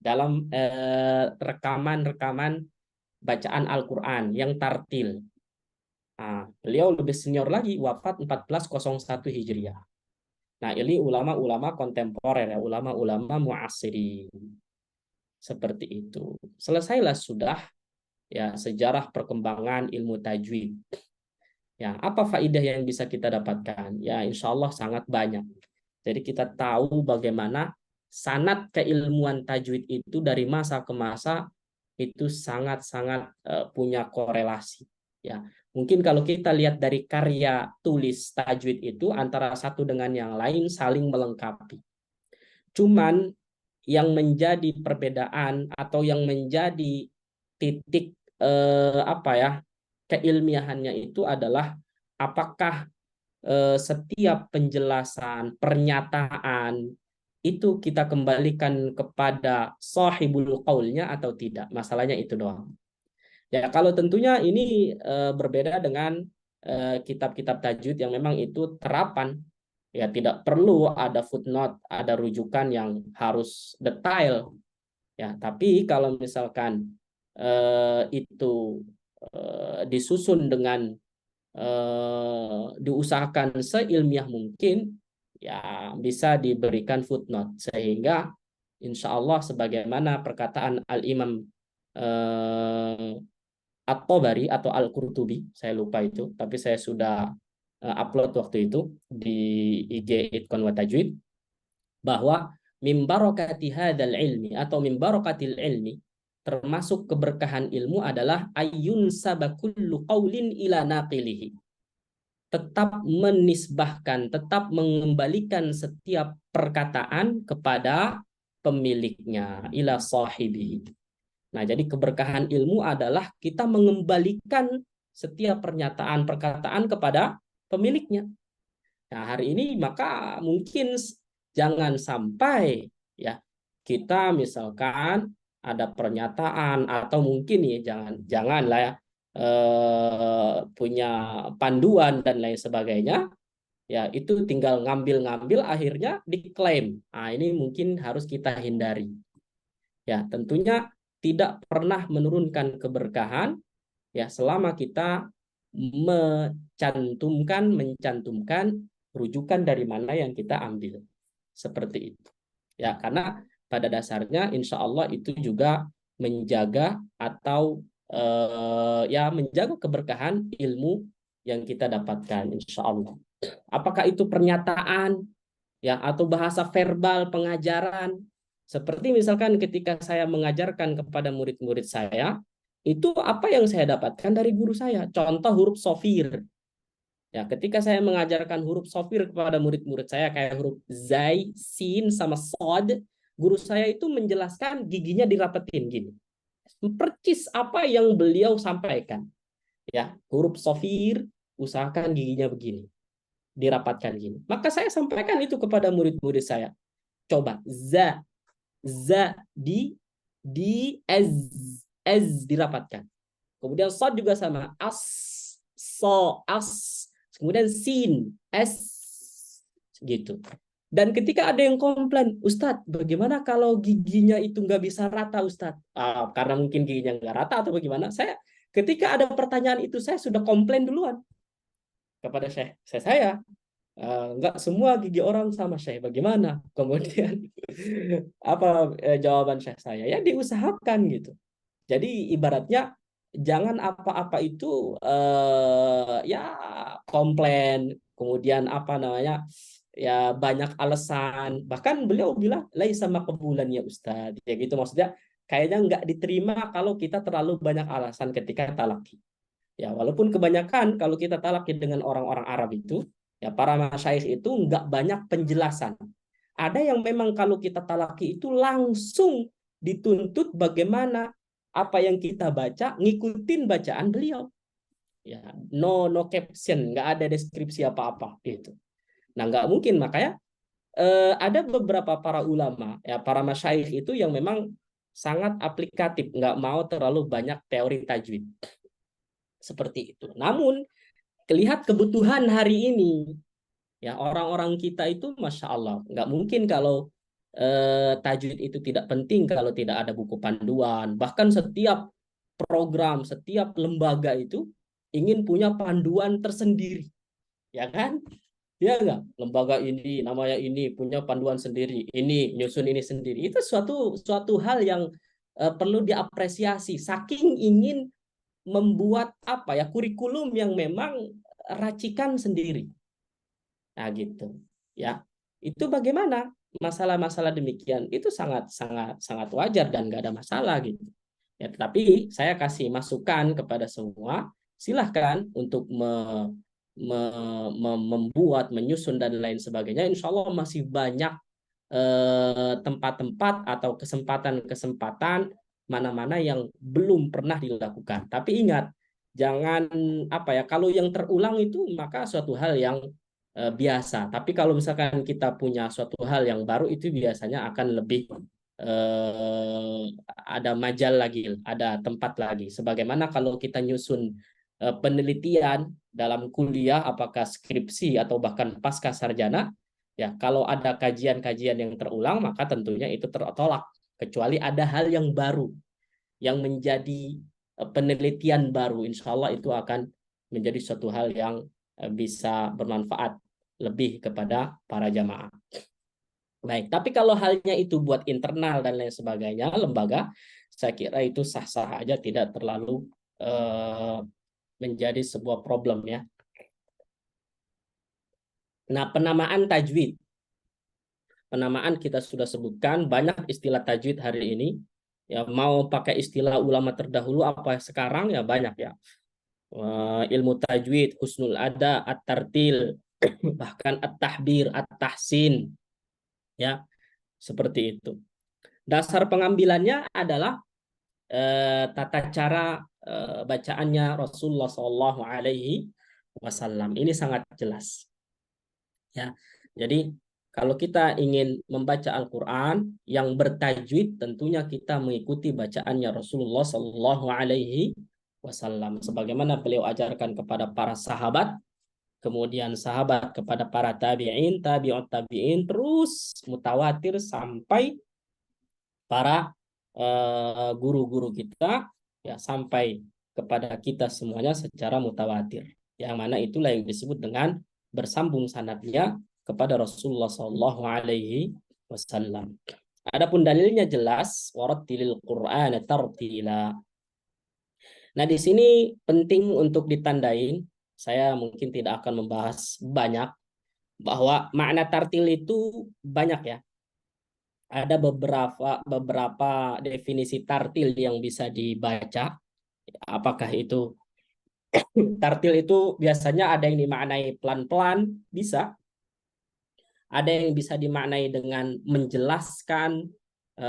Dalam rekaman-rekaman bacaan Al-Quran yang tartil. Nah, beliau lebih senior lagi, wafat 1401 Hijriah. Nah, ini ulama-ulama kontemporer ya, ulama-ulama mu'asirin. Seperti itu. Selesailah sudah ya sejarah perkembangan ilmu tajwid. Ya, apa faedah yang bisa kita dapatkan? Ya, insya Allah sangat banyak. Jadi kita tahu bagaimana sanad keilmuan tajwid itu dari masa ke masa itu sangat-sangat punya korelasi. Ya, mungkin kalau kita lihat dari karya tulis tajwid itu antara satu dengan yang lain saling melengkapi. Cuman yang menjadi perbedaan atau yang menjadi titik apa ya keilmiahannya itu adalah apakah setiap penjelasan pernyataan itu kita kembalikan kepada sahibul qaulnya atau tidak. Masalahnya itu doang. Ya, kalau tentunya ini berbeda dengan kitab-kitab tajwid yang memang itu terapan. Ya, tidak perlu ada footnote, ada rujukan yang harus detail. Ya, tapi kalau misalkan itu disusun dengan diusahakan seilmiah mungkin, ya bisa diberikan footnote sehingga insya Allah sebagaimana perkataan Al-Imam At-Tabari atau Al-Qurtubi, saya lupa itu, tapi saya sudah upload waktu itu di IG Itqan wa Tajwid, bahwa min barakati hadzal ilmi atau min barakatil ilmi, termasuk keberkahan ilmu adalah ayun sabakullu qaulin ila naqilihi, tetap menisbahkan, tetap mengembalikan setiap perkataan kepada pemiliknya, ila sahibi. Nah, jadi keberkahan ilmu adalah kita mengembalikan setiap pernyataan perkataan kepada pemiliknya. Nah, hari ini maka mungkin jangan sampai ya kita misalkan ada pernyataan atau mungkin ya janganlah ya punya panduan dan lain sebagainya, ya itu tinggal ngambil-ngambil akhirnya diklaim. Nah, ini mungkin harus kita hindari. Ya, tentunya tidak pernah menurunkan keberkahan ya selama kita mencantumkan rujukan dari mana yang kita ambil. Seperti itu. Ya, karena pada dasarnya insya Allah itu juga menjaga atau ya menjaga keberkahan ilmu yang kita dapatkan insya Allah. Apakah itu pernyataan ya atau bahasa verbal pengajaran, seperti misalkan ketika saya mengajarkan kepada murid-murid saya, itu apa yang saya dapatkan dari guru saya, contoh huruf sofir ya, ketika saya mengajarkan huruf sofir kepada murid-murid saya kayak huruf zai, sin sama sod, guru saya itu menjelaskan giginya dirapetin gini, percis apa yang beliau sampaikan ya, huruf sofir usahakan giginya begini, dirapatkan gini. Maka saya sampaikan itu kepada murid-murid saya. Coba za di ez dirapatkan. Kemudian sad juga sama, as so as. Kemudian sin s gitu. Dan ketika ada yang komplain, Ustadz, bagaimana kalau giginya itu nggak bisa rata, Ustadz? Karena mungkin giginya nggak rata atau bagaimana? Saya ketika ada pertanyaan itu saya sudah komplain duluan kepada saya. Nggak semua gigi orang sama Syekh, bagaimana? Kemudian apa jawaban Syekh saya? Ya diusahakan gitu. Jadi ibaratnya jangan apa-apa itu ya komplain, kemudian apa namanya ya banyak alasan. Bahkan beliau bilang laisa maqbulan ya Ustadz. Ya gitu maksudnya kayaknya nggak diterima kalau kita terlalu banyak alasan ketika talaki. Ya walaupun kebanyakan kalau kita talaki dengan orang-orang Arab itu ya para masyayikh itu nggak banyak penjelasan. Ada yang memang kalau kita talaki itu langsung dituntut bagaimana apa yang kita baca, ngikutin bacaan beliau. Ya, no caption, nggak ada deskripsi apa-apa gitu. Nah, nggak mungkin, makanya ada beberapa para ulama, ya para masyayikh itu yang memang sangat aplikatif, nggak mau terlalu banyak teori tajwid. Seperti itu. Namun lihat kebutuhan hari ini, ya orang-orang kita itu masya Allah nggak mungkin kalau tajwid itu tidak penting kalau tidak ada buku panduan. Bahkan setiap program, setiap lembaga itu ingin punya panduan tersendiri, ya kan? Ya enggak? Lembaga ini namanya ini punya panduan sendiri, ini nyusun ini sendiri. Itu suatu hal yang perlu diapresiasi. Saking ingin membuat apa ya kurikulum yang memang racikan sendiri. Nah, gitu. Ya. Itu bagaimana? Masalah-masalah demikian itu sangat sangat sangat wajar dan nggak ada masalah gitu. Ya, tetapi saya kasih masukan kepada semua, silahkan untuk membuat, menyusun dan lain sebagainya. Insya Allah masih banyak tempat-tempat atau kesempatan-kesempatan mana-mana yang belum pernah dilakukan. Tapi ingat, jangan apa ya, kalau yang terulang itu maka suatu hal yang biasa. Tapi kalau misalkan kita punya suatu hal yang baru itu biasanya akan lebih ada majal lagi, ada tempat lagi. Sebagaimana kalau kita nyusun penelitian dalam kuliah, apakah skripsi atau bahkan pasca sarjana, ya, kalau ada kajian-kajian yang terulang, maka tentunya itu tertolak. Kecuali ada hal yang baru, yang menjadi penelitian baru. Insya Allah itu akan menjadi suatu hal yang bisa bermanfaat lebih kepada para jamaah. Baik, tapi kalau halnya itu buat internal dan lain sebagainya, lembaga, saya kira itu sah-sah aja, tidak terlalu menjadi sebuah problem ya. Nah, penamaan tajwid. Penamaan kita sudah sebutkan banyak istilah tajwid hari ini. Ya, mau pakai istilah ulama terdahulu apa sekarang ya banyak ya. Ilmu tajwid, husnul ada, at-tartil, bahkan at-tahbir, at-tahsin. Ya, seperti itu. Dasar pengambilannya adalah tata cara bacaannya Rasulullah Shallallahu Alaihi Wasallam. Ini sangat jelas. Ya, jadi kalau kita ingin membaca Al-Quran yang bertajwid, tentunya kita mengikuti bacaannya Rasulullah Shallallahu Alaihi Wasallam, sebagaimana beliau ajarkan kepada para sahabat, kemudian sahabat kepada para tabi'in, tabi'ut tabi'in, terus mutawatir sampai para guru-guru kita, ya, sampai kepada kita semuanya secara mutawatir. Yang mana itulah yang disebut dengan bersambung sanadnya kepada Rasulullah Shallallahu Alaihi Wasallam. Adapun dalilnya jelas, warattilil Qur'an tartila. Nah, di sini penting untuk ditandain, saya mungkin tidak akan membahas banyak, bahwa makna tartil itu banyak ya. Ada beberapa definisi tartil yang bisa dibaca. Apakah itu tartil itu biasanya ada yang dimaknai pelan-pelan, bisa. Ada yang bisa dimaknai dengan menjelaskan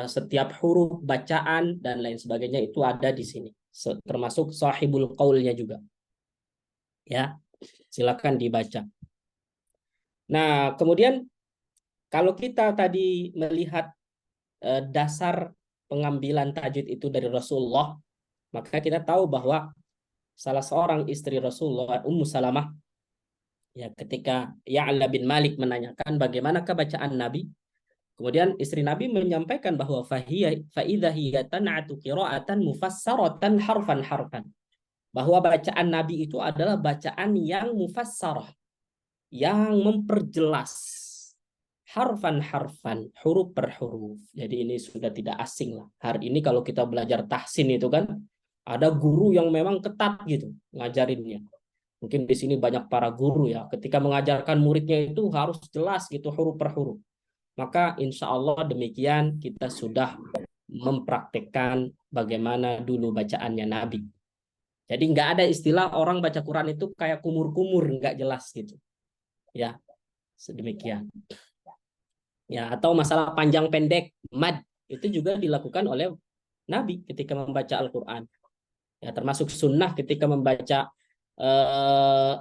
setiap huruf bacaan dan lain sebagainya, itu ada di sini. Termasuk sahibul qaulnya juga. Ya, silakan dibaca. Nah, kemudian kalau kita tadi melihat dasar pengambilan tajwid itu dari Rasulullah, maka kita tahu bahwa salah seorang istri Rasulullah, Ummu Salamah, ya, ketika Ya'la bin Malik menanyakan bagaimanakah bacaan Nabi, kemudian istri Nabi menyampaikan bahwa fa'idha hiya tan'atu qira'atan mufassaratan harfan, bahwa bacaan Nabi itu adalah bacaan yang mufassarah, yang memperjelas harfan, huruf per huruf. Jadi ini sudah tidak asing lah. Hari ini kalau kita belajar tahsin itu kan ada guru yang memang ketat gitu ngajarinnya. Mungkin di sini banyak para guru ya, ketika mengajarkan muridnya itu harus jelas gitu huruf per huruf. Maka insya Allah demikian kita sudah mempraktekkan bagaimana dulu bacaannya Nabi. Jadi nggak ada istilah orang baca Quran itu kayak kumur-kumur, nggak jelas gitu. Ya, sedemikian. Ya, atau masalah panjang pendek, mad, itu juga dilakukan oleh Nabi ketika membaca Al-Quran. Ya, termasuk sunnah ketika membaca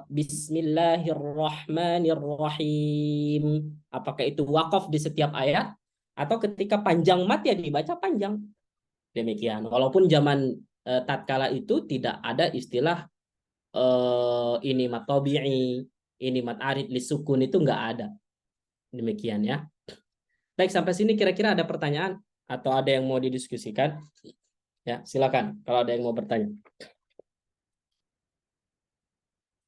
Bismillahirrahmanirrahim. Apakah itu wakaf di setiap ayat, atau ketika panjang mat ya dibaca panjang. Demikian. Walaupun zaman tatkala itu tidak ada istilah ini mat tabi'i, ini mat arid lisukun, itu nggak ada. Demikian ya. Baik, sampai sini kira-kira ada pertanyaan atau ada yang mau didiskusikan? Ya, silakan kalau ada yang mau bertanya.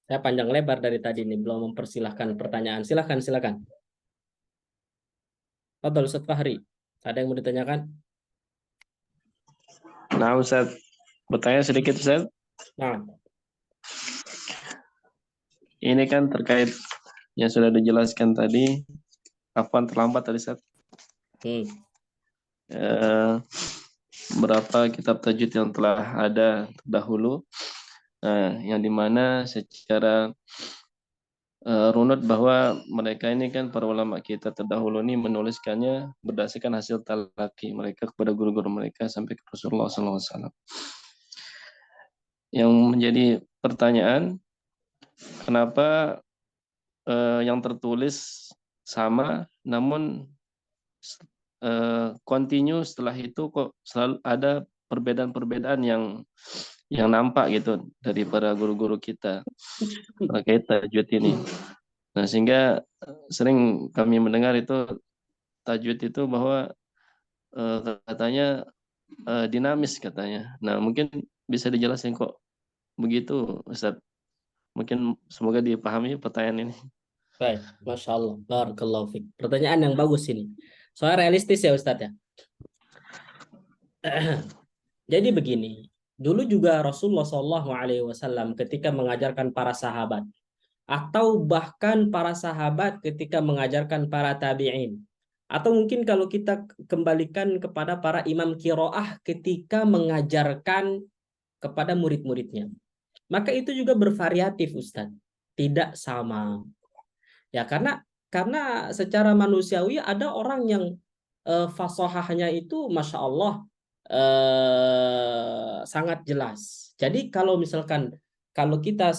Saya panjang lebar dari tadi nih, belum mempersilahkan pertanyaan. Silakan. Fadhol Ustaz Fahri. Ada yang mau ditanyakan? Nah, Ustaz, bertanya sedikit, Ustaz. Nah, Ini kan terkait yang sudah dijelaskan tadi, afwan terlambat tadi, Ustaz. Eh, berapa kitab tajwid yang telah ada terdahulu, yang dimana secara runut bahwa mereka ini kan para ulama kita terdahulu ini menuliskannya berdasarkan hasil talaki mereka kepada guru-guru mereka sampai ke Rasulullah SAW. Yang menjadi pertanyaan, kenapa yang tertulis sama, namun continue setelah itu kok selalu ada perbedaan-perbedaan yang nampak gitu dari para guru-guru kita terkait tajwid ini. Nah, sehingga sering kami mendengar itu tajwid itu bahwa katanya dinamis katanya. Nah, mungkin bisa dijelasin kok begitu, Ustaz. Mungkin semoga dipahami pertanyaan ini. baik. Masya Allah. Barakallahu fiik. Pertanyaan yang bagus ini. Soal realistis ya Ustadz ya. Jadi begini. Dulu juga Rasulullah SAW ketika mengajarkan para sahabat, atau bahkan para sahabat ketika mengajarkan para tabi'in, atau mungkin kalau kita kembalikan kepada para imam qiraah ketika mengajarkan kepada murid-muridnya, maka itu juga bervariatif Ustadz, tidak sama. Ya karena secara manusiawi ada orang yang fasahahnya itu Masya Allah sangat jelas. Jadi kalau misalkan kalau kita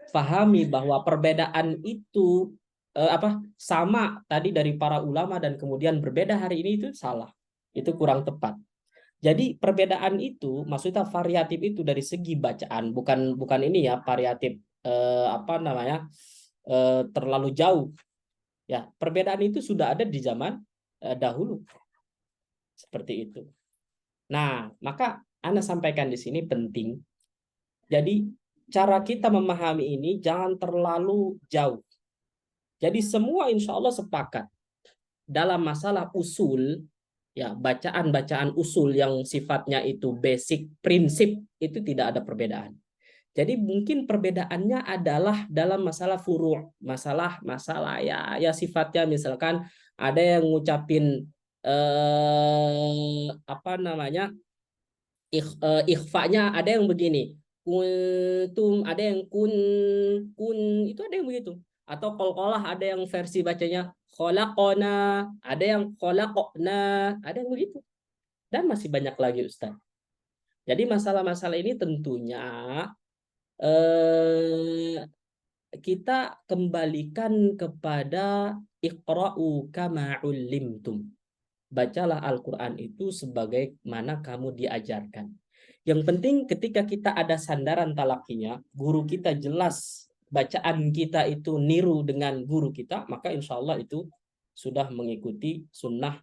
pahami bahwa perbedaan itu sama tadi dari para ulama dan kemudian berbeda hari ini, itu salah. Itu kurang tepat. Jadi perbedaan itu maksudnya variatif itu dari segi bacaan, bukan ini ya variatif terlalu jauh. Ya, perbedaan itu sudah ada di zaman dahulu. Seperti itu. Nah, maka Anda sampaikan di sini penting. Jadi, cara kita memahami ini jangan terlalu jauh. Jadi, semua insya Allah sepakat dalam masalah usul, ya, bacaan-bacaan usul yang sifatnya itu basic, prinsip, itu tidak ada perbedaan. Jadi mungkin perbedaannya adalah dalam masalah furu', masalah ya sifatnya misalkan ada yang ngucapin ikhfa'nya ada yang begini, kuntum, ada yang kun itu ada yang begitu, atau qalqalah ada yang versi bacanya khalaqona, ada yang khalaqna, ada yang begitu, dan masih banyak lagi Ustaz. Jadi masalah-masalah ini tentunya kita kembalikan kepada iqra'u kama 'ullimtum. Bacalah Al-Qur'an itu sebagaimana kamu diajarkan. Yang penting ketika kita ada sandaran talakinya, guru kita jelas, bacaan kita itu niru dengan guru kita, maka insya Allah itu sudah mengikuti sunnah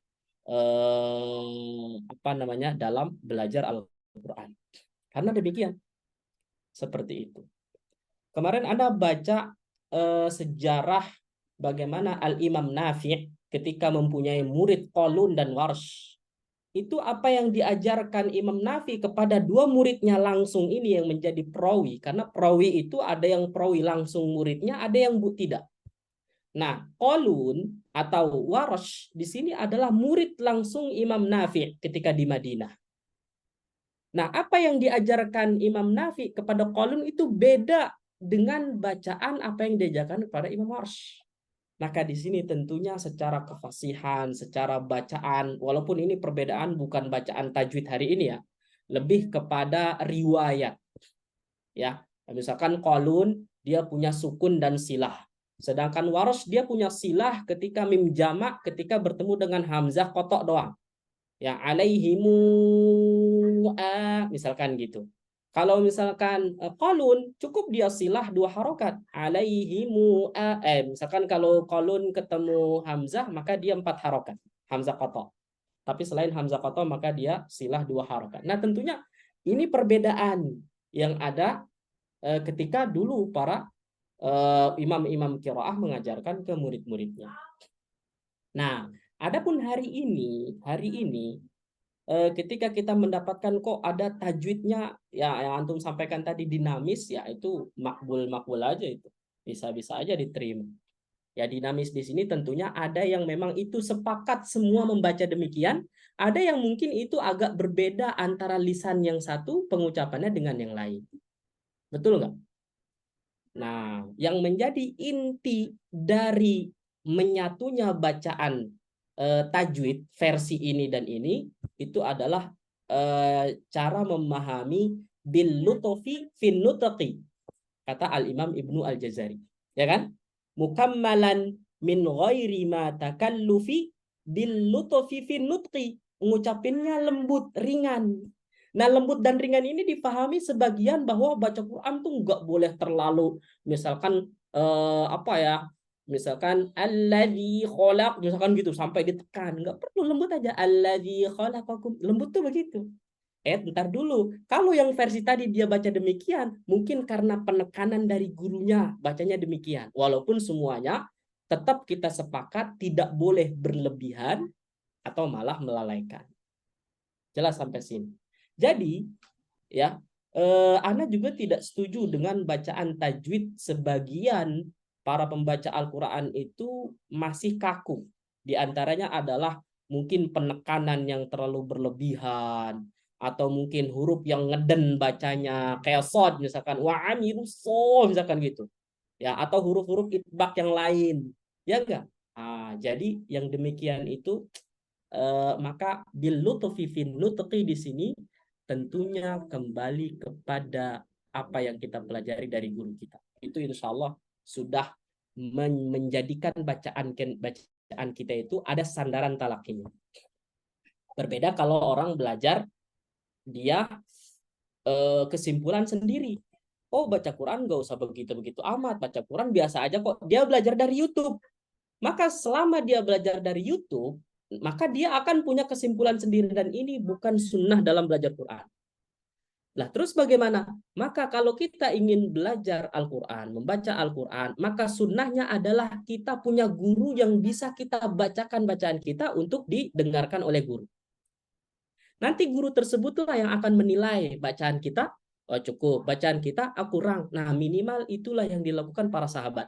dalam belajar Al-Qur'an. Karena demikian. Seperti itu. Kemarin Anda baca sejarah bagaimana Al-Imam Nafi' ketika mempunyai murid Qalun dan Warsh. Itu apa yang diajarkan Imam Nafi kepada dua muridnya langsung ini yang menjadi perawi. Karena perawi itu ada yang perawi langsung muridnya, ada yang tidak. Nah, Qalun atau Warsh di sini adalah murid langsung Imam Nafi' ketika di Madinah. Nah, apa yang diajarkan Imam Nafi kepada Qalun itu beda dengan bacaan apa yang diajarkan kepada Imam Warsh. Maka di sini tentunya secara kefasihan, secara bacaan, walaupun ini perbedaan bukan bacaan tajwid hari ini ya, lebih kepada riwayat. Ya, misalkan Qalun dia punya sukun dan silah. Sedangkan Warsh dia punya silah ketika mim jamak ketika bertemu dengan hamzah kotok doang. Ya, alaihimu misalkan gitu. Kalau misalkan Qalun cukup dia silah 2 harokat, alaihimu misalkan kalau Qalun ketemu hamzah maka dia 4 harokat, hamzah qata. Tapi selain hamzah qata maka dia silah 2 harokat. Nah, tentunya ini perbedaan yang ada ketika dulu para imam-imam qiraah mengajarkan ke murid-muridnya. Nah, adapun hari ini ketika kita mendapatkan kok ada tajwidnya ya yang antum sampaikan tadi dinamis, ya itu makbul aja, itu bisa aja diterima. Ya, dinamis di sini tentunya ada yang memang itu sepakat semua membaca demikian, ada yang mungkin itu agak berbeda antara lisan yang satu pengucapannya dengan yang lain. Betul nggak? Nah, yang menjadi inti dari menyatunya bacaan tajwid versi ini dan ini itu adalah cara memahami bil lutufi fin nutqi, kata Al-Imam Ibnu Al-Jazari, ya kan? Mukammalan min ghairi ma takallufi bil lutufi fin nutqi, ngucapinnya lembut, ringan. Nah, lembut dan ringan ini dipahami sebagian bahwa baca Quran tuh nggak boleh terlalu, misalkan apa ya, misalkan alladzi khalaq, misalkan gitu sampai ditekan, nggak perlu, lembut aja, alladzi khalaqakum, lembut tuh begitu. Ntar dulu, kalau yang versi tadi dia baca demikian, mungkin karena penekanan dari gurunya bacanya demikian. Walaupun semuanya tetap kita sepakat tidak boleh berlebihan atau malah melalaikan. Jelas sampai sini. Jadi, ya, Ana juga tidak setuju dengan bacaan tajwid sebagian para pembaca Al-Quran itu masih kaku. Di antaranya adalah mungkin penekanan yang terlalu berlebihan, atau mungkin huruf yang ngeden bacanya kayak sod misalkan, wa amiruso misalkan gitu. Ya, atau huruf-huruf itbaq yang lain. Ya enggak? Jadi yang demikian itu maka bil lutfi fin nutqi di sini tentunya kembali kepada apa yang kita pelajari dari guru kita. Itu insya Allah sudah menjadikan bacaan kita itu ada sandaran talakinya. Berbeda kalau orang belajar dia kesimpulan sendiri. Oh, baca Quran nggak usah begitu-begitu amat. Baca Quran biasa aja kok. Dia belajar dari YouTube. Maka selama dia belajar dari YouTube, maka dia akan punya kesimpulan sendiri, dan ini bukan sunnah dalam belajar Quran. Nah, terus bagaimana? Maka kalau kita ingin belajar Al-Quran, membaca Al-Quran, maka sunnahnya adalah kita punya guru yang bisa kita bacakan bacaan kita untuk didengarkan oleh guru. Nanti guru tersebutlah yang akan menilai bacaan kita, oh cukup, bacaan kita kurang. Nah, minimal itulah yang dilakukan para sahabat.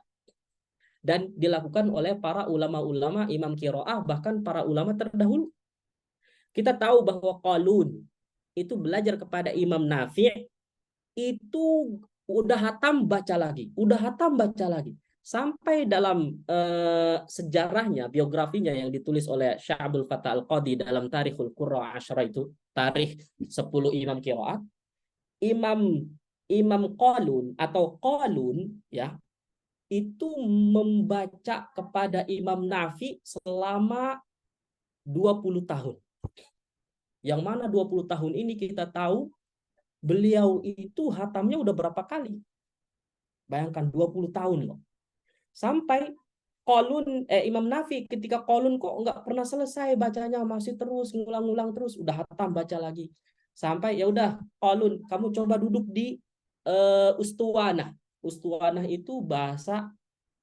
Dan dilakukan oleh para ulama-ulama, imam qiraah, bahkan para ulama terdahulu. Kita tahu bahwa Qalun itu belajar kepada Imam Nafi', itu udah hatam baca lagi, sampai dalam sejarahnya, biografinya yang ditulis oleh Syekh Abdul Fattah Al-Qadi dalam Tarikhul Qurra Asyra, itu tarikh 10 imam qiraat, Imam Qalun atau Qalun ya, itu membaca kepada Imam Nafi selama 20 tahun. Yang mana 20 tahun ini kita tahu beliau itu hatamnya udah berapa kali. Bayangkan 20 tahun loh. Sampai Imam Nafi ketika Qalun kok nggak pernah selesai bacanya, masih terus ngulang-ngulang terus, udah hatam baca lagi. Sampai ya udah, Qalun kamu coba duduk di ustuwanah. Ustuwanah itu bahasa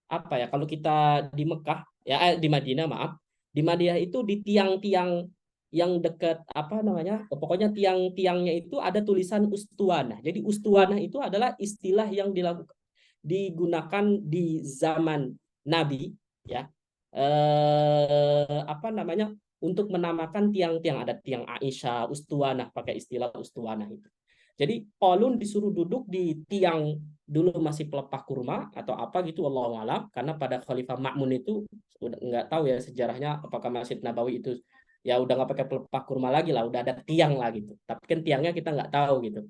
apa ya, kalau kita di Mekah ya, di Madinah maaf, di Madinah itu di tiang-tiang yang dekat apa namanya, pokoknya tiang-tiangnya itu ada tulisan ustuwanah. Jadi ustuwanah itu adalah istilah yang digunakan di zaman Nabi ya, apa namanya, untuk menamakan tiang-tiang. Ada tiang Aisyah, ustuwanah, pakai istilah ustuwanah itu. Jadi Qalun disuruh duduk di tiang, dulu masih pelepah kurma atau apa gitu, wallahu a'lam, karena pada Khalifah Ma'mun itu udah nggak tahu ya sejarahnya apakah Masjid Nabawi itu ya udah nggak pakai pelepah kurma lagi lah, udah ada tiang lah gitu. Tapi kan tiangnya kita nggak tahu gitu.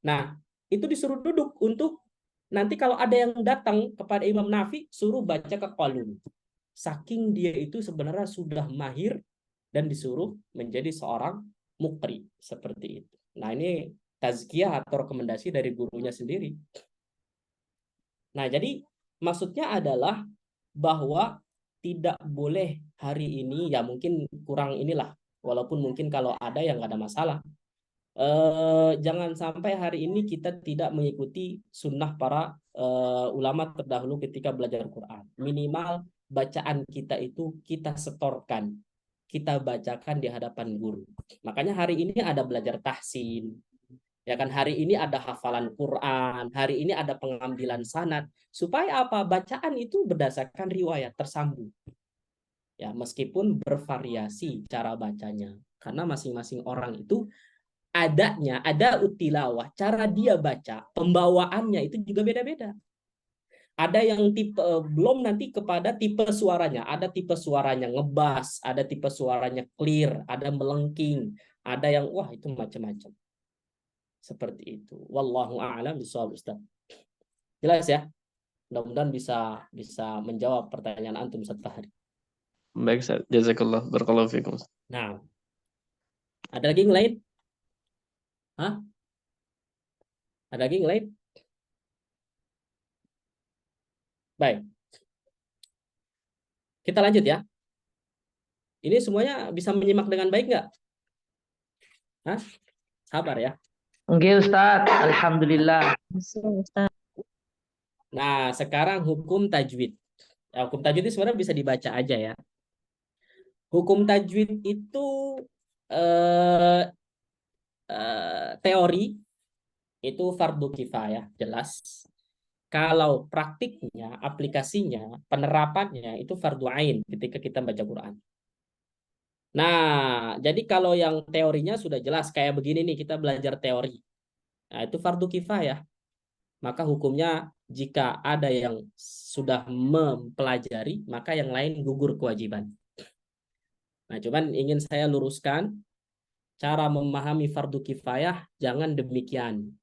Nah, itu disuruh duduk untuk nanti kalau ada yang datang kepada Imam Nafi, suruh baca ke Qalun. Saking dia itu sebenarnya sudah mahir dan disuruh menjadi seorang muqri seperti itu. Nah, ini tazkiyah atau rekomendasi dari gurunya sendiri. Nah, jadi maksudnya adalah bahwa tidak boleh hari ini, ya mungkin kurang inilah, walaupun mungkin kalau ada yang nggak ada masalah. jangan sampai hari ini kita tidak mengikuti sunnah para ulama terdahulu ketika belajar Quran. Minimal bacaan kita itu kita setorkan, kita bacakan di hadapan guru. Makanya hari ini ada belajar tahsin, ya kan, hari ini ada hafalan Quran, hari ini ada pengambilan sanad, supaya apa? Bacaan itu berdasarkan riwayat tersambung. Ya, meskipun bervariasi cara bacanya, karena masing-masing orang itu ada utilawah, cara dia baca, pembawaannya itu juga beda-beda. Ada yang tipe belum nanti kepada tipe suaranya, ada tipe suaranya ngebas, ada tipe suaranya clear, ada melengking, ada yang wah itu macam-macam. Seperti itu. Wallahu a'lam bishawab, Ustaz. Jelas ya? Mudah-mudahan bisa menjawab pertanyaan antum Ustaz Fahri. Baik, Ustaz. Jazakallah. Barakallahu fikum. Nah, ada lagi yang lain? Hah? Ada lagi yang lain? Baik. Kita lanjut ya. Ini semuanya bisa menyimak dengan baik nggak? Hah? Sabar ya. Oke Ustaz, Alhamdulillah. Nah, sekarang hukum tajwid. Ya, hukum tajwid itu sebenarnya bisa dibaca aja ya. Hukum tajwid itu teori itu fardu kifayah, jelas. Kalau praktiknya, aplikasinya, penerapannya itu fardu ain ketika kita baca Quran. Nah, jadi kalau yang teorinya sudah jelas kayak begini nih, kita belajar teori. Nah, itu fardu kifayah. Maka hukumnya jika ada yang sudah mempelajari, maka yang lain gugur kewajiban. Nah, cuman ingin saya luruskan, cara memahami fardu kifayah jangan demikian.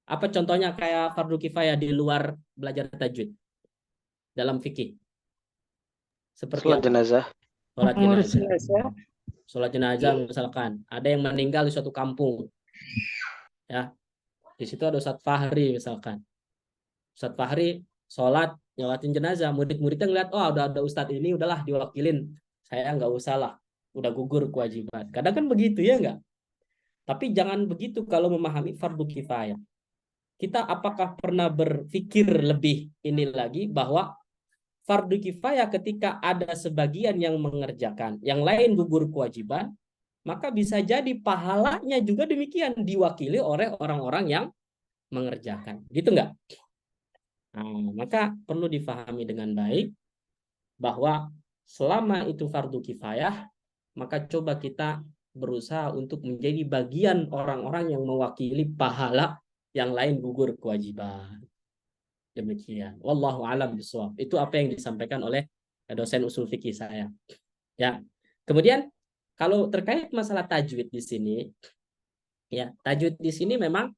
Apa contohnya kayak fardu kifayah di luar belajar tajwid dalam fikih? Seperti Sholat jenazah. sholat jenazah. Sholat jenazah misalkan ada yang meninggal di suatu kampung, ya, di situ ada Ustadz Fahri misalkan. Ustadz Fahri sholat nyolatin jenazah, murid-muridnya ngeliat, oh udah ada Ustadz ini, udahlah diwakilin, saya nggak usah lah, udah gugur kewajiban. Kadang kan begitu ya nggak? Tapi jangan begitu kalau memahami fardu kifayah. Kita apakah pernah berpikir lebih ini lagi bahwa fardu kifayah ketika ada sebagian yang mengerjakan, yang lain gugur kewajiban, maka bisa jadi pahalanya juga demikian diwakili oleh orang-orang yang mengerjakan. Gitu nggak? Nah, maka perlu difahami dengan baik bahwa selama itu fardu kifayah, maka coba kita berusaha untuk menjadi bagian orang-orang yang mewakili pahala yang lain gugur kewajiban. Demikian. Wallahu a'lam bishawab. Itu apa yang disampaikan oleh dosen usul fikih saya. Ya. Kemudian kalau terkait masalah tajwid di sini, ya, tajwid di sini memang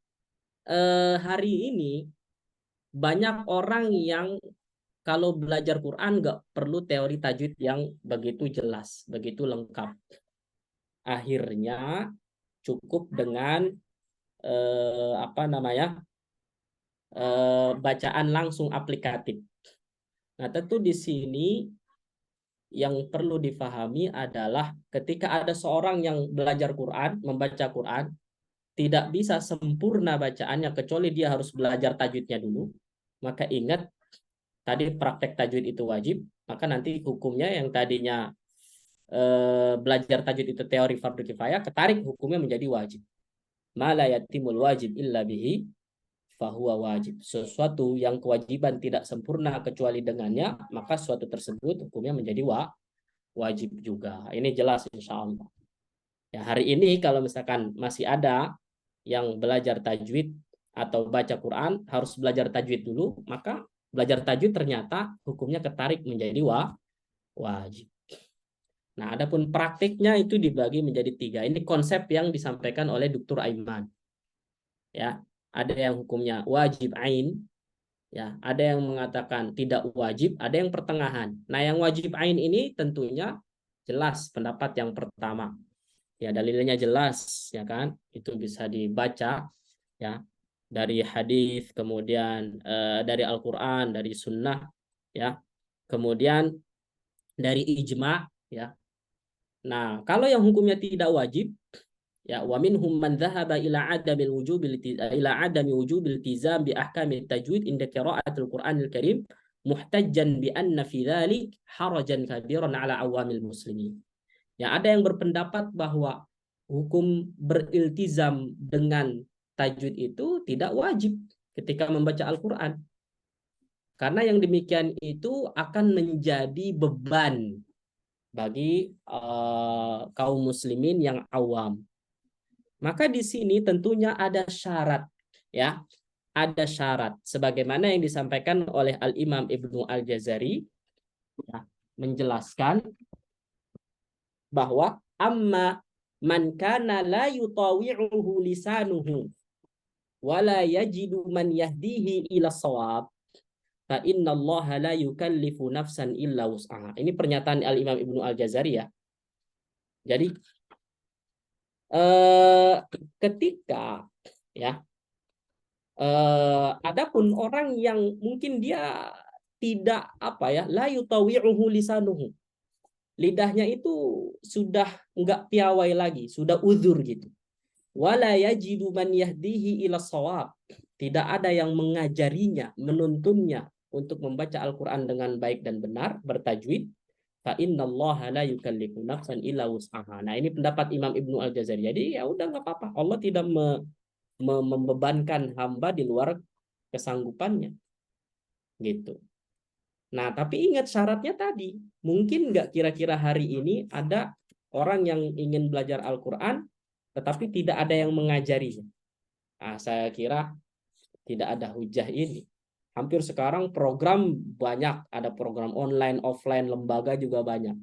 hari ini banyak orang yang kalau belajar Quran nggak perlu teori tajwid yang begitu jelas, begitu lengkap. Akhirnya cukup dengan bacaan langsung aplikatif. Nah, tentu di sini yang perlu difahami adalah ketika ada seorang yang belajar Quran, membaca Quran, tidak bisa sempurna bacaannya kecuali dia harus belajar tajwidnya dulu. Maka ingat, tadi praktek tajwid itu wajib, maka nanti hukumnya yang tadinya belajar tajwid itu teori fardu kifayah, ketarik hukumnya menjadi wajib. Ma la yatimul wajib illa bihi fahuwa wajib. Sesuatu yang kewajiban tidak sempurna kecuali dengannya, maka suatu tersebut hukumnya menjadi wajib juga. Ini jelas insya Allah. Ya, hari ini kalau misalkan masih ada yang belajar tajwid atau baca Quran harus belajar tajwid dulu, maka belajar tajwid ternyata hukumnya ketarik menjadi wajib. Nah, adapun praktiknya itu dibagi menjadi 3. Ini konsep yang disampaikan oleh Dr. Aiman. Ya, ada yang hukumnya wajib ain, ya, ada yang mengatakan tidak wajib, ada yang pertengahan. Nah, yang wajib ain ini tentunya jelas pendapat yang pertama. Ya, dalilnya jelas, ya kan? Itu bisa dibaca ya dari hadis, kemudian dari Al-Qur'an, dari sunnah, ya. Kemudian dari ijma, ya. Nah, kalau yang hukumnya tidak wajib, Ya, wa minhum man dhahaba ila adami wujubil iltizam bi ahkami tajwid inda qira'atil Qur'anil Karim muhtajjan bi anna fi dzalik harajan kabiran ala awamil muslimin. Ya, ada yang berpendapat bahwa hukum beriltizam dengan tajwid itu tidak wajib ketika membaca Al-Qur'an. Karena yang demikian itu akan menjadi beban bagi kaum muslimin yang awam. Maka di sini tentunya ada syarat, ya, ada syarat sebagaimana yang disampaikan oleh Al-Imam Ibnu Al-Jazari, ya, menjelaskan bahwa amma man kana la yutawi'uhu lisanuhu wa la yajidu man yahdihi ila shawab fa inna Allah la yukallifu nafsan illa wus'aha. Ini pernyataan Al-Imam Ibnu Al-Jazari, ya. Jadi ketika, ya, adapun orang yang mungkin dia tidak la yutawi'uhu lisanuhu, lidahnya itu sudah enggak piawai lagi, sudah uzur gitu. Wala yajidu man yahdihi ila shawab, tidak ada yang mengajarinya, menuntunnya untuk membaca Al-Qur'an dengan baik dan benar, bertajwid. Fa innallaha la yukallifu nafsan illa wus'aha. Nah, ini pendapat Imam Ibnu Al-Jazari. Jadi ya udah nggak apa-apa. Allah tidak membebankan hamba di luar kesanggupannya. Gitu. Nah, tapi ingat syaratnya tadi. Mungkin nggak kira-kira hari ini ada orang yang ingin belajar Al-Qur'an tetapi tidak ada yang mengajarinya. Nah, saya kira tidak ada hujah ini. Hampir sekarang program banyak, ada program online, offline, lembaga juga banyak.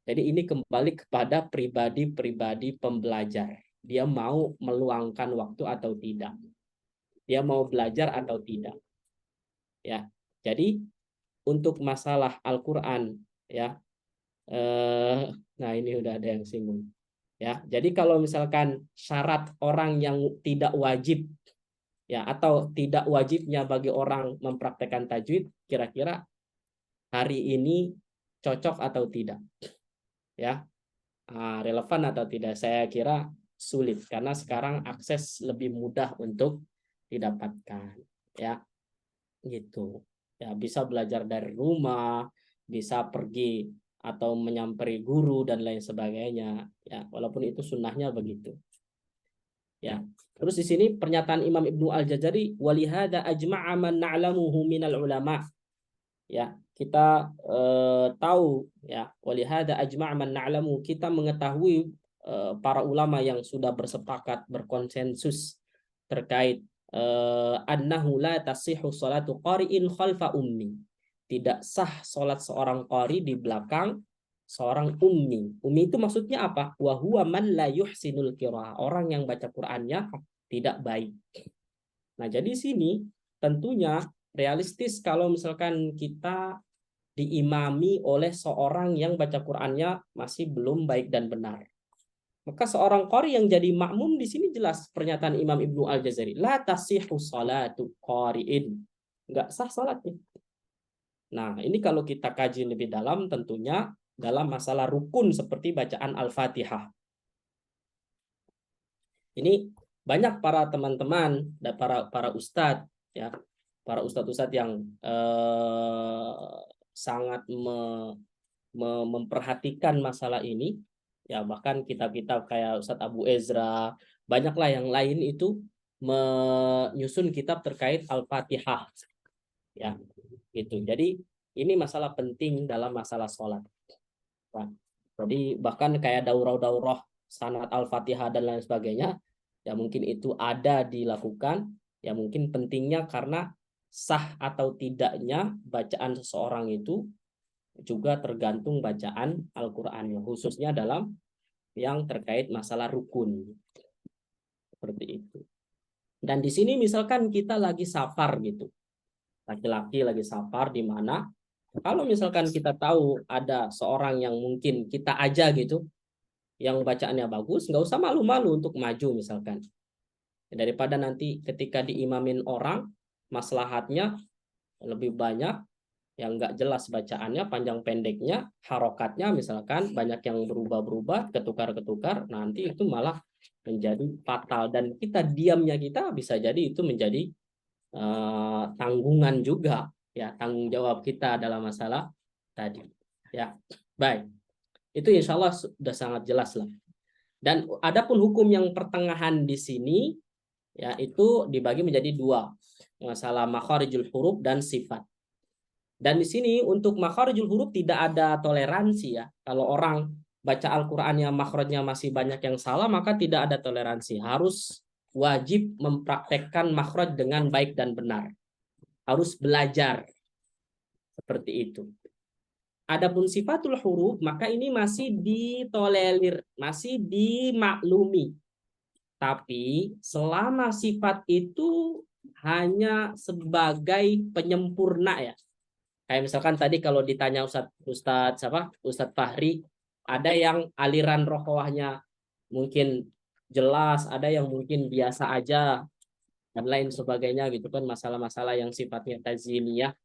Jadi ini kembali kepada pribadi-pribadi pembelajar. Dia mau meluangkan waktu atau tidak. Dia mau belajar atau tidak. Ya. Jadi untuk masalah Al-Qur'an, ya. Nah, ini udah ada yang singgung. Ya. Jadi kalau misalkan syarat orang yang tidak wajib, ya, atau tidak wajibnya bagi orang mempraktekkan tajwid, kira-kira hari ini cocok atau tidak, ya, relevan atau tidak? Saya kira sulit karena sekarang akses lebih mudah untuk didapatkan, ya, gitu. Ya, bisa belajar dari rumah, bisa pergi atau menyamperi guru dan lain sebagainya, ya, walaupun itu sunnahnya begitu. Ya. Terus di sini pernyataan Imam Ibnu Al-Jazari, walihada ajma'a man na'lamuhu minal ulama. Ya, kita tahu, ya, walihada ajma'a man na'lamu, kita mengetahui para ulama yang sudah bersepakat, berkonsensus terkait annahu la tasihhu salatu qari'in khalfa ummi. Tidak sah salat seorang qari di belakang seorang ummi. Ummi itu maksudnya apa? Wa huwa man la yuhsinul qiraah, orang yang baca Qur'annya tidak baik. Nah, jadi sini tentunya realistis kalau misalkan kita diimami oleh seorang yang baca Qur'annya masih belum baik dan benar. Maka seorang qari yang jadi makmum di sini jelas pernyataan Imam Ibnu Al-Jazari, la tasihhu salatu qari'in. Enggak sah salatnya. Nah, ini kalau kita kaji lebih dalam tentunya dalam masalah rukun seperti bacaan Al-Fatihah. Ini banyak para teman-teman dan para ustadz, ya, para ustadz-ustadz yang sangat memperhatikan masalah ini, ya, bahkan kitab-kitab kayak Ustadz Abu Ezra, banyaklah yang lain itu menyusun kitab terkait Al-Fatihah, ya, gitu. Jadi ini masalah penting dalam masalah sholat. Nah, jadi bahkan kayak daurah-daurah sanad Al-Fatihah dan lain sebagainya, ya mungkin itu ada dilakukan, ya mungkin pentingnya karena sah atau tidaknya bacaan seseorang itu juga tergantung bacaan Al-Qur'annya, khususnya dalam yang terkait masalah rukun. Seperti itu. Dan di sini misalkan kita lagi safar gitu. Laki-laki lagi safar di mana kalau misalkan kita tahu ada seorang yang mungkin kita aja gitu, yang bacaannya bagus, nggak usah malu-malu untuk maju misalkan. Daripada nanti ketika diimamin orang, maslahatnya lebih banyak, yang nggak jelas bacaannya, panjang pendeknya, harokatnya misalkan banyak yang berubah-berubah, ketukar-ketukar, nanti itu malah menjadi fatal dan kita diamnya kita bisa jadi itu menjadi tanggungan juga ya, tanggung jawab kita dalam masalah tadi ya. Baik, itu insya Allah sudah sangat jelas lah. Dan adapun hukum yang pertengahan di sini ya itu dibagi menjadi dua, masalah makharijul huruf dan sifat. Dan di sini untuk makharijul huruf tidak ada toleransi ya. Kalau orang baca Al-Qur'an yang makhrajnya masih banyak yang salah, maka tidak ada toleransi. Harus wajib mempraktekkan makhraj dengan baik dan benar. Harus belajar seperti itu. Adapun sifatul huruf, maka ini masih ditolerir, masih dimaklumi. Tapi selama sifat itu hanya sebagai penyempurna ya. Kayak misalkan tadi kalau ditanya Ustadz Fahri, ada yang aliran rohwahnya mungkin jelas, ada yang mungkin biasa aja dan lain sebagainya gitu kan, masalah-masalah yang sifatnya taziliyah,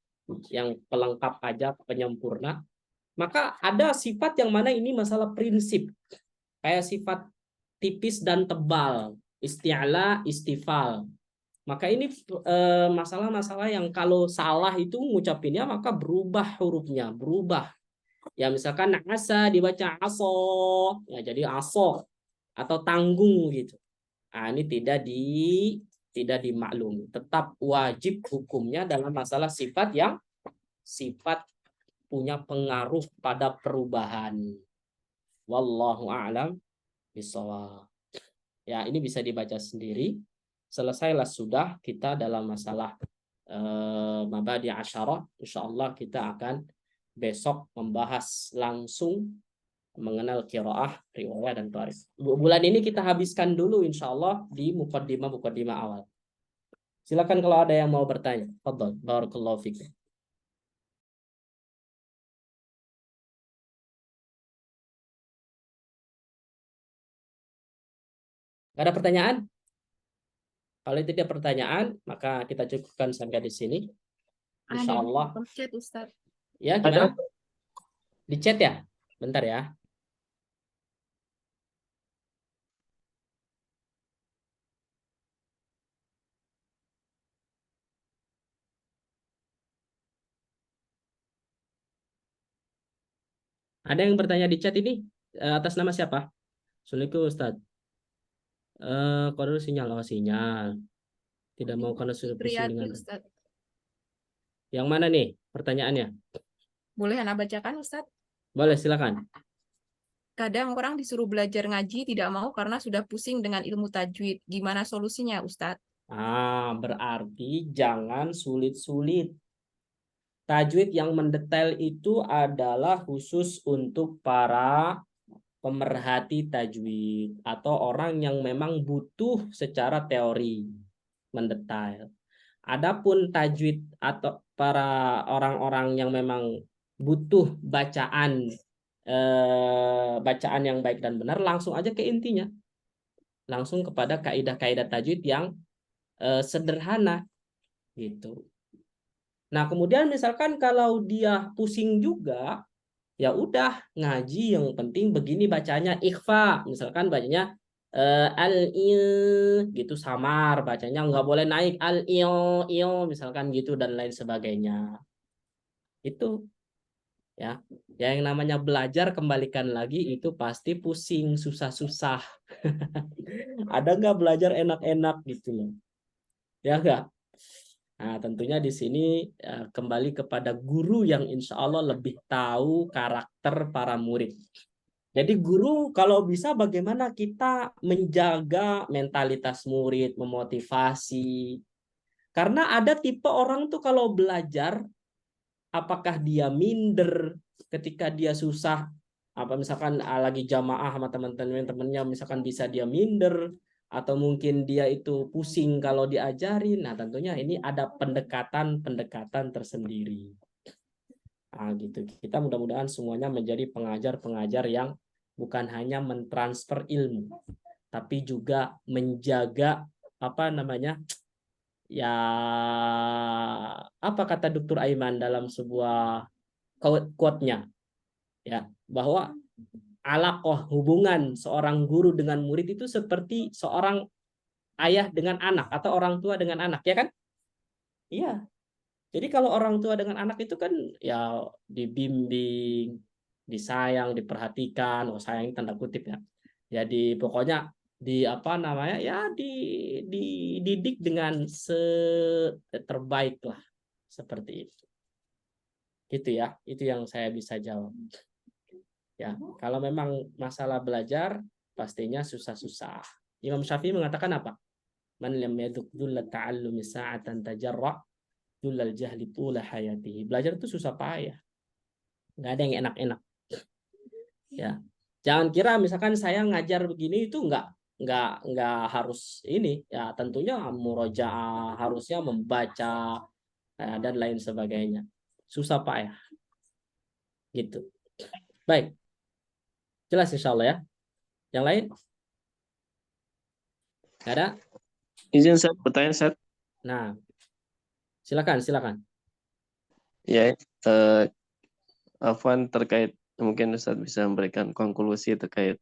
yang pelengkap aja, penyempurna. Maka ada sifat yang mana ini masalah prinsip, kayak sifat tipis dan tebal, isti'la, istifal. Maka ini masalah-masalah yang kalau salah itu ngucapinnya maka berubah hurufnya, berubah. Ya misalkan asa dibaca aso, ya jadi aso atau tanggung gitu. Nah, ini tidak dimaklumi. Tetap wajib hukumnya dalam masalah sifat yang sifat punya pengaruh pada perubahan. Wallahu a'lam bishawab. Ya, ini bisa dibaca sendiri. Selesailah sudah kita dalam masalah mabadi asyarah. Insyaallah kita akan besok membahas langsung mengenal qiraah, riwayah dan tarikh. Bulan ini kita habiskan dulu insyaallah di muqaddimah awal. Silakan kalau ada yang mau bertanya. Fadhal, barakallahu fiik. Ada pertanyaan? Kalau tidak pertanyaan, maka kita cukupkan sampai di sini. Insyaallah. Ada di chat, Ustaz. Ya, gimana? Di chat ya? Bentar ya. Ada yang bertanya di chat ini atas nama siapa? Assalamualaikum Ustaz. Kalau sinyal. Tidak mau karena sudah pusing Riyati, dengan. Ustaz. Yang mana nih pertanyaannya? Boleh Anda bacakan, Ustaz? Boleh, silakan. Kadang orang disuruh belajar ngaji tidak mau karena sudah pusing dengan ilmu tajwid. Gimana solusinya, Ustaz? Berarti jangan sulit-sulit. Tajwid yang mendetail itu adalah khusus untuk para pemerhati tajwid atau orang yang memang butuh secara teori mendetail. Adapun tajwid atau para orang-orang yang memang butuh bacaan yang baik dan benar, langsung aja ke intinya. Langsung kepada kaidah-kaidah tajwid yang sederhana gitu. Nah, kemudian misalkan kalau dia pusing juga, ya udah ngaji yang penting begini bacanya ikhfa, misalkan bacanya al-il gitu samar bacanya, nggak boleh naik al-il misalkan gitu dan lain sebagainya. Itu ya. Yang namanya belajar, kembalikan lagi, itu pasti pusing, susah-susah. Ada nggak belajar enak-enak gitu loh. Ya enggak? Nah, tentunya di sini kembali kepada guru yang insya Allah lebih tahu karakter para murid. Jadi guru kalau bisa bagaimana kita menjaga mentalitas murid, memotivasi. Karena ada tipe orang tuh kalau belajar, apakah dia minder ketika dia susah, apa misalkan lagi jamaah sama teman-temannya, misalkan bisa dia minder, atau mungkin dia itu pusing kalau diajarin. Nah, tentunya ini ada pendekatan tersendiri. Nah, gitu. Kita mudah-mudahan semuanya menjadi pengajar-pengajar yang bukan hanya mentransfer ilmu, tapi juga menjaga ya apa kata Dr. Aiman dalam sebuah quote-nya, ya, bahwa alaqah, hubungan seorang guru dengan murid itu seperti seorang ayah dengan anak atau orang tua dengan anak, ya kan? Iya. Jadi kalau orang tua dengan anak itu kan ya dibimbing, disayang, diperhatikan, oh sayang tanda kutip ya. Jadi pokoknya di apa namanya ya dididik dengan terbaik lah, seperti itu. Gitu ya, itu yang saya bisa jawab. Ya, kalau memang masalah belajar pastinya susah-susah. Imam Syafi'i mengatakan apa? Man lam yaduk dulla ta'allumi sa'atan tajarra dullal jahli tula hayatihi. Belajar itu susah payah. Nggak ada yang enak-enak. Ya. Jangan kira misalkan saya ngajar begini itu nggak harus ini ya, tentunya murojaah, harusnya membaca dan lain sebagainya. Susah payah. Gitu. Baik. Jelas insya Allah ya. Yang lain? Nggak ada? Izin Ustaz, bertanya Ustaz. Nah, silakan. Ya, Afwan, terkait mungkin Ustaz bisa memberikan konklusi terkait,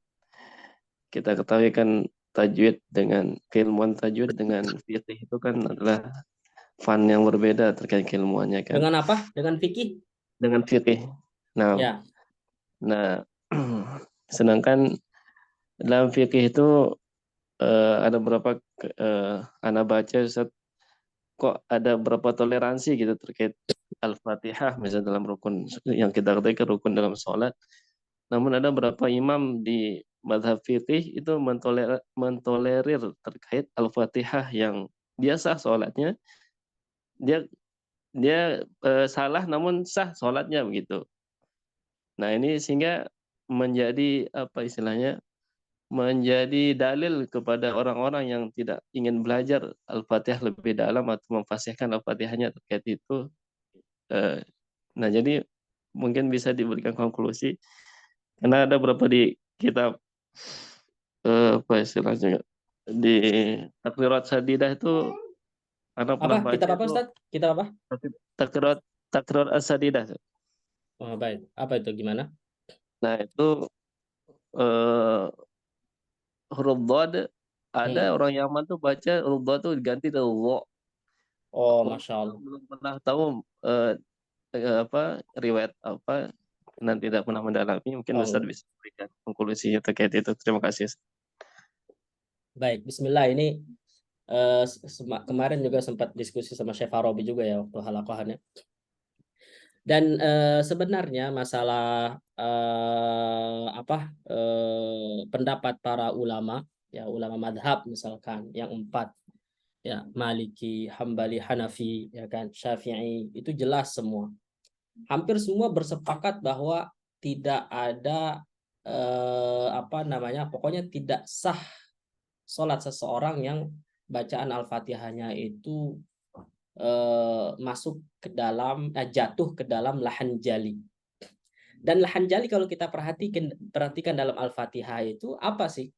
kita ketahui kan tajwid dengan keilmuan tajwid dengan fiqh itu kan adalah fun yang berbeda terkait keilmuannya kan. Dengan apa? Dengan fikih? Dengan fiqh. Ya. Nah, sedangkan dalam fikih itu ada berapa Anda baca Ustaz, kok ada berapa toleransi gitu terkait Al-Fatihah misalnya dalam rukun yang kita ketahui kan rukun dalam sholat. Namun ada beberapa imam di mazhab fikih itu mentolerir terkait Al-Fatihah yang dia sah sholatnya, dia salah namun sah sholatnya begitu. Nah ini sehingga menjadi apa istilahnya, menjadi dalil kepada orang-orang yang tidak ingin belajar Al-Fatihah lebih dalam atau memfasihkan Al-Fatihahnya terkait itu. Nah jadi mungkin bisa diberikan konklusi karena ada beberapa di kitab apa istilahnya di Takrirat Sadidah itu anak pernah baca Kitab apa itu Ustaz? Kitab apa? Takrirat As-Sadidah. Oh, baik. Apa itu, gimana? Nah itu huruf dhad, ada orang Yaman tuh baca huruf dhad tuh diganti dengan wo. Oh, Aku Masya Allah. belum pernah tahu apa riwayat apa dan tidak pernah mendalami. Mungkin Oh. Ustaz bisa berikan konklusinya terkait itu. Terima kasih. Baik, Bismillah. Ini kemarin juga sempat diskusi sama Syekh Farabi juga ya waktu halaqahannya. Dan sebenarnya masalah pendapat para ulama, ya ulama madhab misalkan yang 4, ya Maliki, Hambali, Hanafi, ya kan, Syafi'i, itu jelas semua. Hampir semua bersepakat bahwa tidak ada pokoknya tidak sah sholat seseorang yang bacaan Al-Fatihahnya itu masuk ke dalam jatuh ke dalam lahan jali. Dan lahan jali kalau kita perhatikan dalam Al-Fatihah itu apa sih?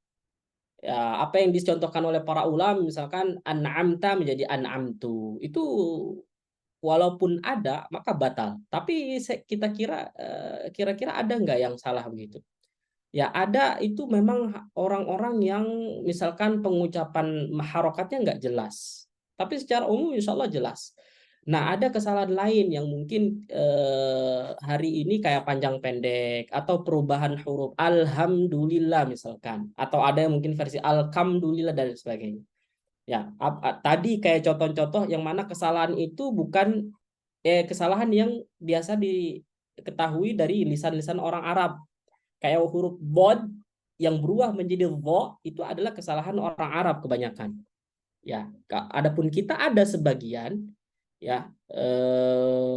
Ya, apa yang dicontohkan oleh para ulama, misalkan an'amta menjadi an'amtu. Itu walaupun ada maka batal. Tapi kita kira-kira ada nggak yang salah begitu? Ya ada, itu memang orang-orang yang misalkan pengucapan harokatnya nggak jelas. Tapi secara umum insya Allah jelas. Nah ada kesalahan lain yang mungkin hari ini kayak panjang pendek atau perubahan huruf alhamdulillah misalkan. Atau ada yang mungkin versi alhamdulillah dan sebagainya. Ya tadi kayak contoh-contoh yang mana kesalahan itu bukan kesalahan yang biasa diketahui dari lisan-lisan orang Arab. Kayak huruf bod yang berubah menjadi dho itu adalah kesalahan orang Arab kebanyakan. Ya, adapun kita ada sebagian ya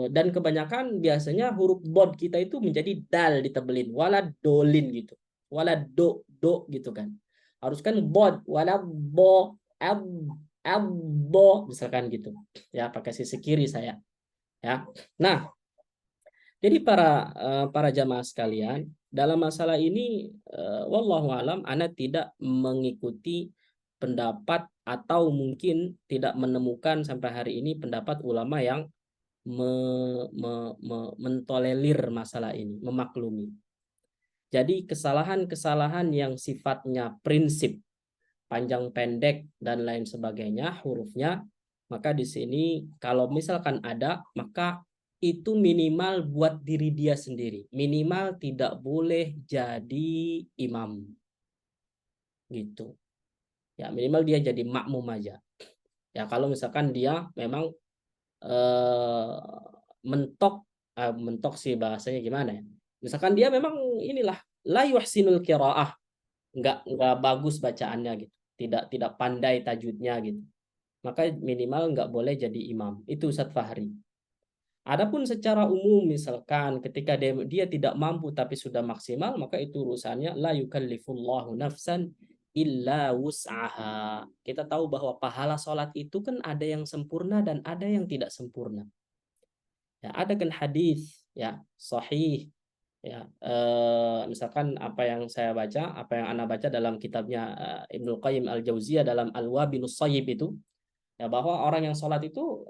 dan kebanyakan biasanya huruf bod kita itu menjadi dal ditebelin, wala dolin gitu. Wala do gitu kan. Harus kan bod, wala bo, bo misalkan gitu. Ya, pakai sisi kiri saya. Ya. Nah, jadi para jamaah sekalian, dalam masalah ini wallahu alam ana tidak mengikuti pendapat atau mungkin tidak menemukan sampai hari ini pendapat ulama yang mentolerir masalah ini, memaklumi. Jadi kesalahan-kesalahan yang sifatnya prinsip, panjang pendek dan lain sebagainya hurufnya, maka di sini kalau misalkan ada, maka itu minimal buat diri dia sendiri. Minimal tidak boleh jadi imam. Gitu. Ya, minimal dia jadi makmum aja. Ya, kalau misalkan dia memang mentok sih bahasanya gimana ya? Misalkan dia memang inilah la yuhsinul qiraah, nggak bagus bacaannya gitu, tidak pandai tajwidnya gitu, maka minimal nggak boleh jadi imam. Itu Ustadz Fahri. Adapun secara umum misalkan ketika dia tidak mampu tapi sudah maksimal, maka itu urusannya la yukallifullahu nafsan illa wus'aha. Kita tahu bahwa pahala sholat itu kan ada yang sempurna dan ada yang tidak sempurna. Ya, ada kan hadis ya sahih ya, misalkan apa yang saya baca, apa yang Ana baca dalam kitabnya Ibnu Qayyim Al-Jauziyah dalam Al-Wabilus Shayyib itu, ya bahwa orang yang sholat itu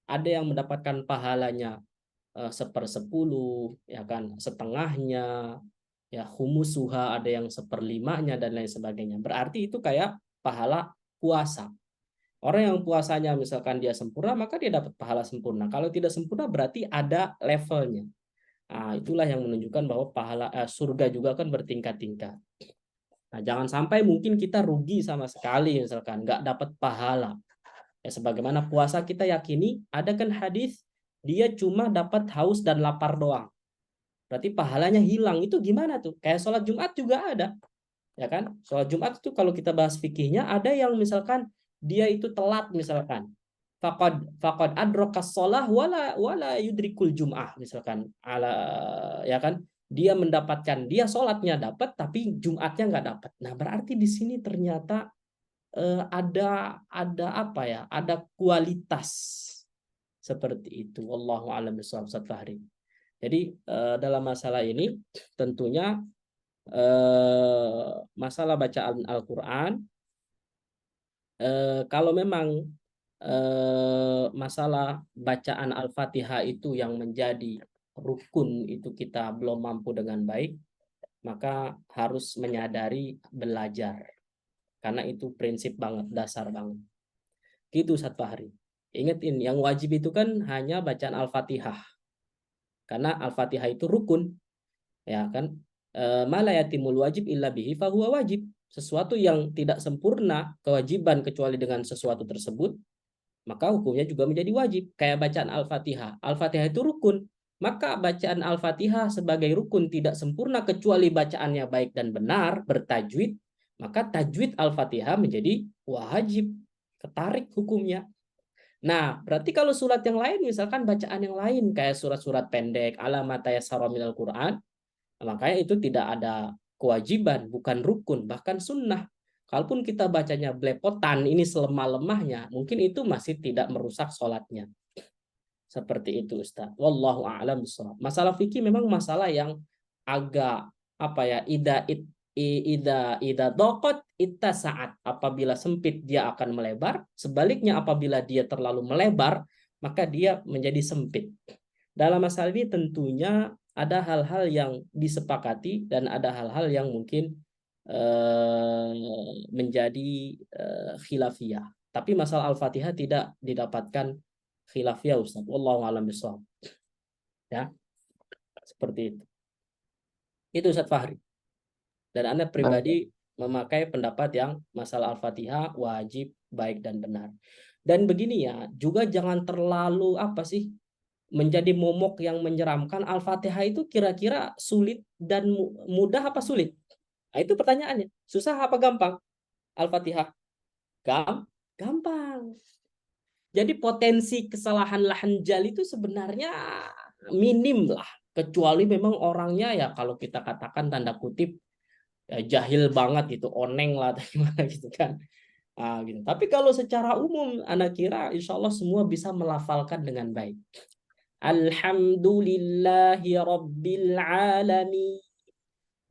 ada yang mendapatkan pahalanya 1/10, ya kan, setengahnya, ya humusuha, ada yang 1/5-nya dan lain sebagainya. Berarti itu kayak pahala puasa. Orang yang puasanya misalkan dia sempurna, maka dia dapat pahala sempurna. Kalau tidak sempurna berarti ada levelnya. Nah, itulah yang menunjukkan bahwa pahala surga juga kan bertingkat-tingkat. Nah, jangan sampai mungkin kita rugi sama sekali, misalkan nggak dapat pahala. Ya, sebagaimana puasa kita yakini, ada kan hadis dia cuma dapat haus dan lapar doang. Berarti pahalanya hilang. Itu gimana tuh? Kayak sholat Jumat juga ada. Ya kan? Sholat Jumat itu kalau kita bahas fikihnya, ada yang misalkan dia itu telat misalkan. Faqad adrakas shalah wala yudrikul jum'ah misalkan, ya kan, dia mendapatkan, dia sholatnya dapat tapi Jumatnya nggak dapat. Nah, berarti di sini ternyata ada apa ya, ada kualitas seperti itu. Wallahu a'lam bishawab, Ustaz Fahri. Jadi dalam masalah ini tentunya masalah bacaan Al-Quran, kalau memang masalah bacaan Al-Fatihah itu yang menjadi rukun itu kita belum mampu dengan baik, maka harus menyadari belajar. Karena itu prinsip banget, dasar banget. Gitu Ustaz Fahri. Ingetin, yang wajib itu kan hanya bacaan Al-Fatihah. Karena Al-Fatihah itu rukun. Ya kan? Ma la yatimul wajib illa bihi fahuwa wajib. Sesuatu yang tidak sempurna kewajiban kecuali dengan sesuatu tersebut, maka hukumnya juga menjadi wajib. Kayak bacaan Al-Fatihah. Al-Fatihah itu rukun. Maka bacaan Al-Fatihah sebagai rukun tidak sempurna kecuali bacaannya baik dan benar, bertajwid. Maka tajwid Al-Fatihah menjadi wajib. Ketarik hukumnya. Nah, berarti kalau surat yang lain, misalkan bacaan yang lain, kayak surat-surat pendek, ala ma tayassara minal Qur'an, makanya itu tidak ada kewajiban, bukan rukun, bahkan sunnah. Kalaupun kita bacanya belepotan, ini selemah-lemahnya, mungkin itu masih tidak merusak sholatnya. Seperti itu Ustaz. Wallahu a'lam bishawab. Masalah fikih memang masalah yang agak apa ya, ida dokot ita saat, apabila sempit dia akan melebar, sebaliknya apabila dia terlalu melebar maka dia menjadi sempit. Dalam masalah ini tentunya ada hal-hal yang disepakati dan ada hal-hal yang mungkin menjadi khilafiyah. Tapi masalah Al-Fatihah tidak didapatkan khilafiyah Ustaz. Wallahu a'lam bishawab. Ya. Seperti itu. Itu Ustaz Fahri. Dan Anda pribadi memakai pendapat yang masalah Al-Fatihah wajib, baik dan benar. Dan begini ya, juga jangan terlalu apa sih menjadi momok yang menyeramkan. Al-Fatihah itu kira-kira sulit dan mudah apa sulit? Nah, itu pertanyaannya. Susah apa gampang? Al-Fatihah. Gampang. Jadi potensi kesalahan lahanjal itu sebenarnya minim lah. Kecuali memang orangnya ya kalau kita katakan tanda kutip ya, jahil banget gitu, oneng lah atau gimana gitu kan. Nah, gitu. Tapi kalau secara umum anak kira insya Allah semua bisa melafalkan dengan baik. Alhamdulillahi Rabbil Alamin.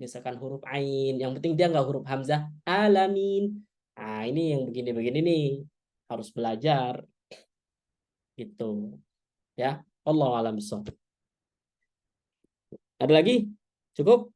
Misalkan huruf ain, yang penting dia nggak huruf hamzah. Alamin. Nah, ini yang begini-begini nih harus belajar gitu. Ya, Allah alam bissawab. Ada lagi? Cukup?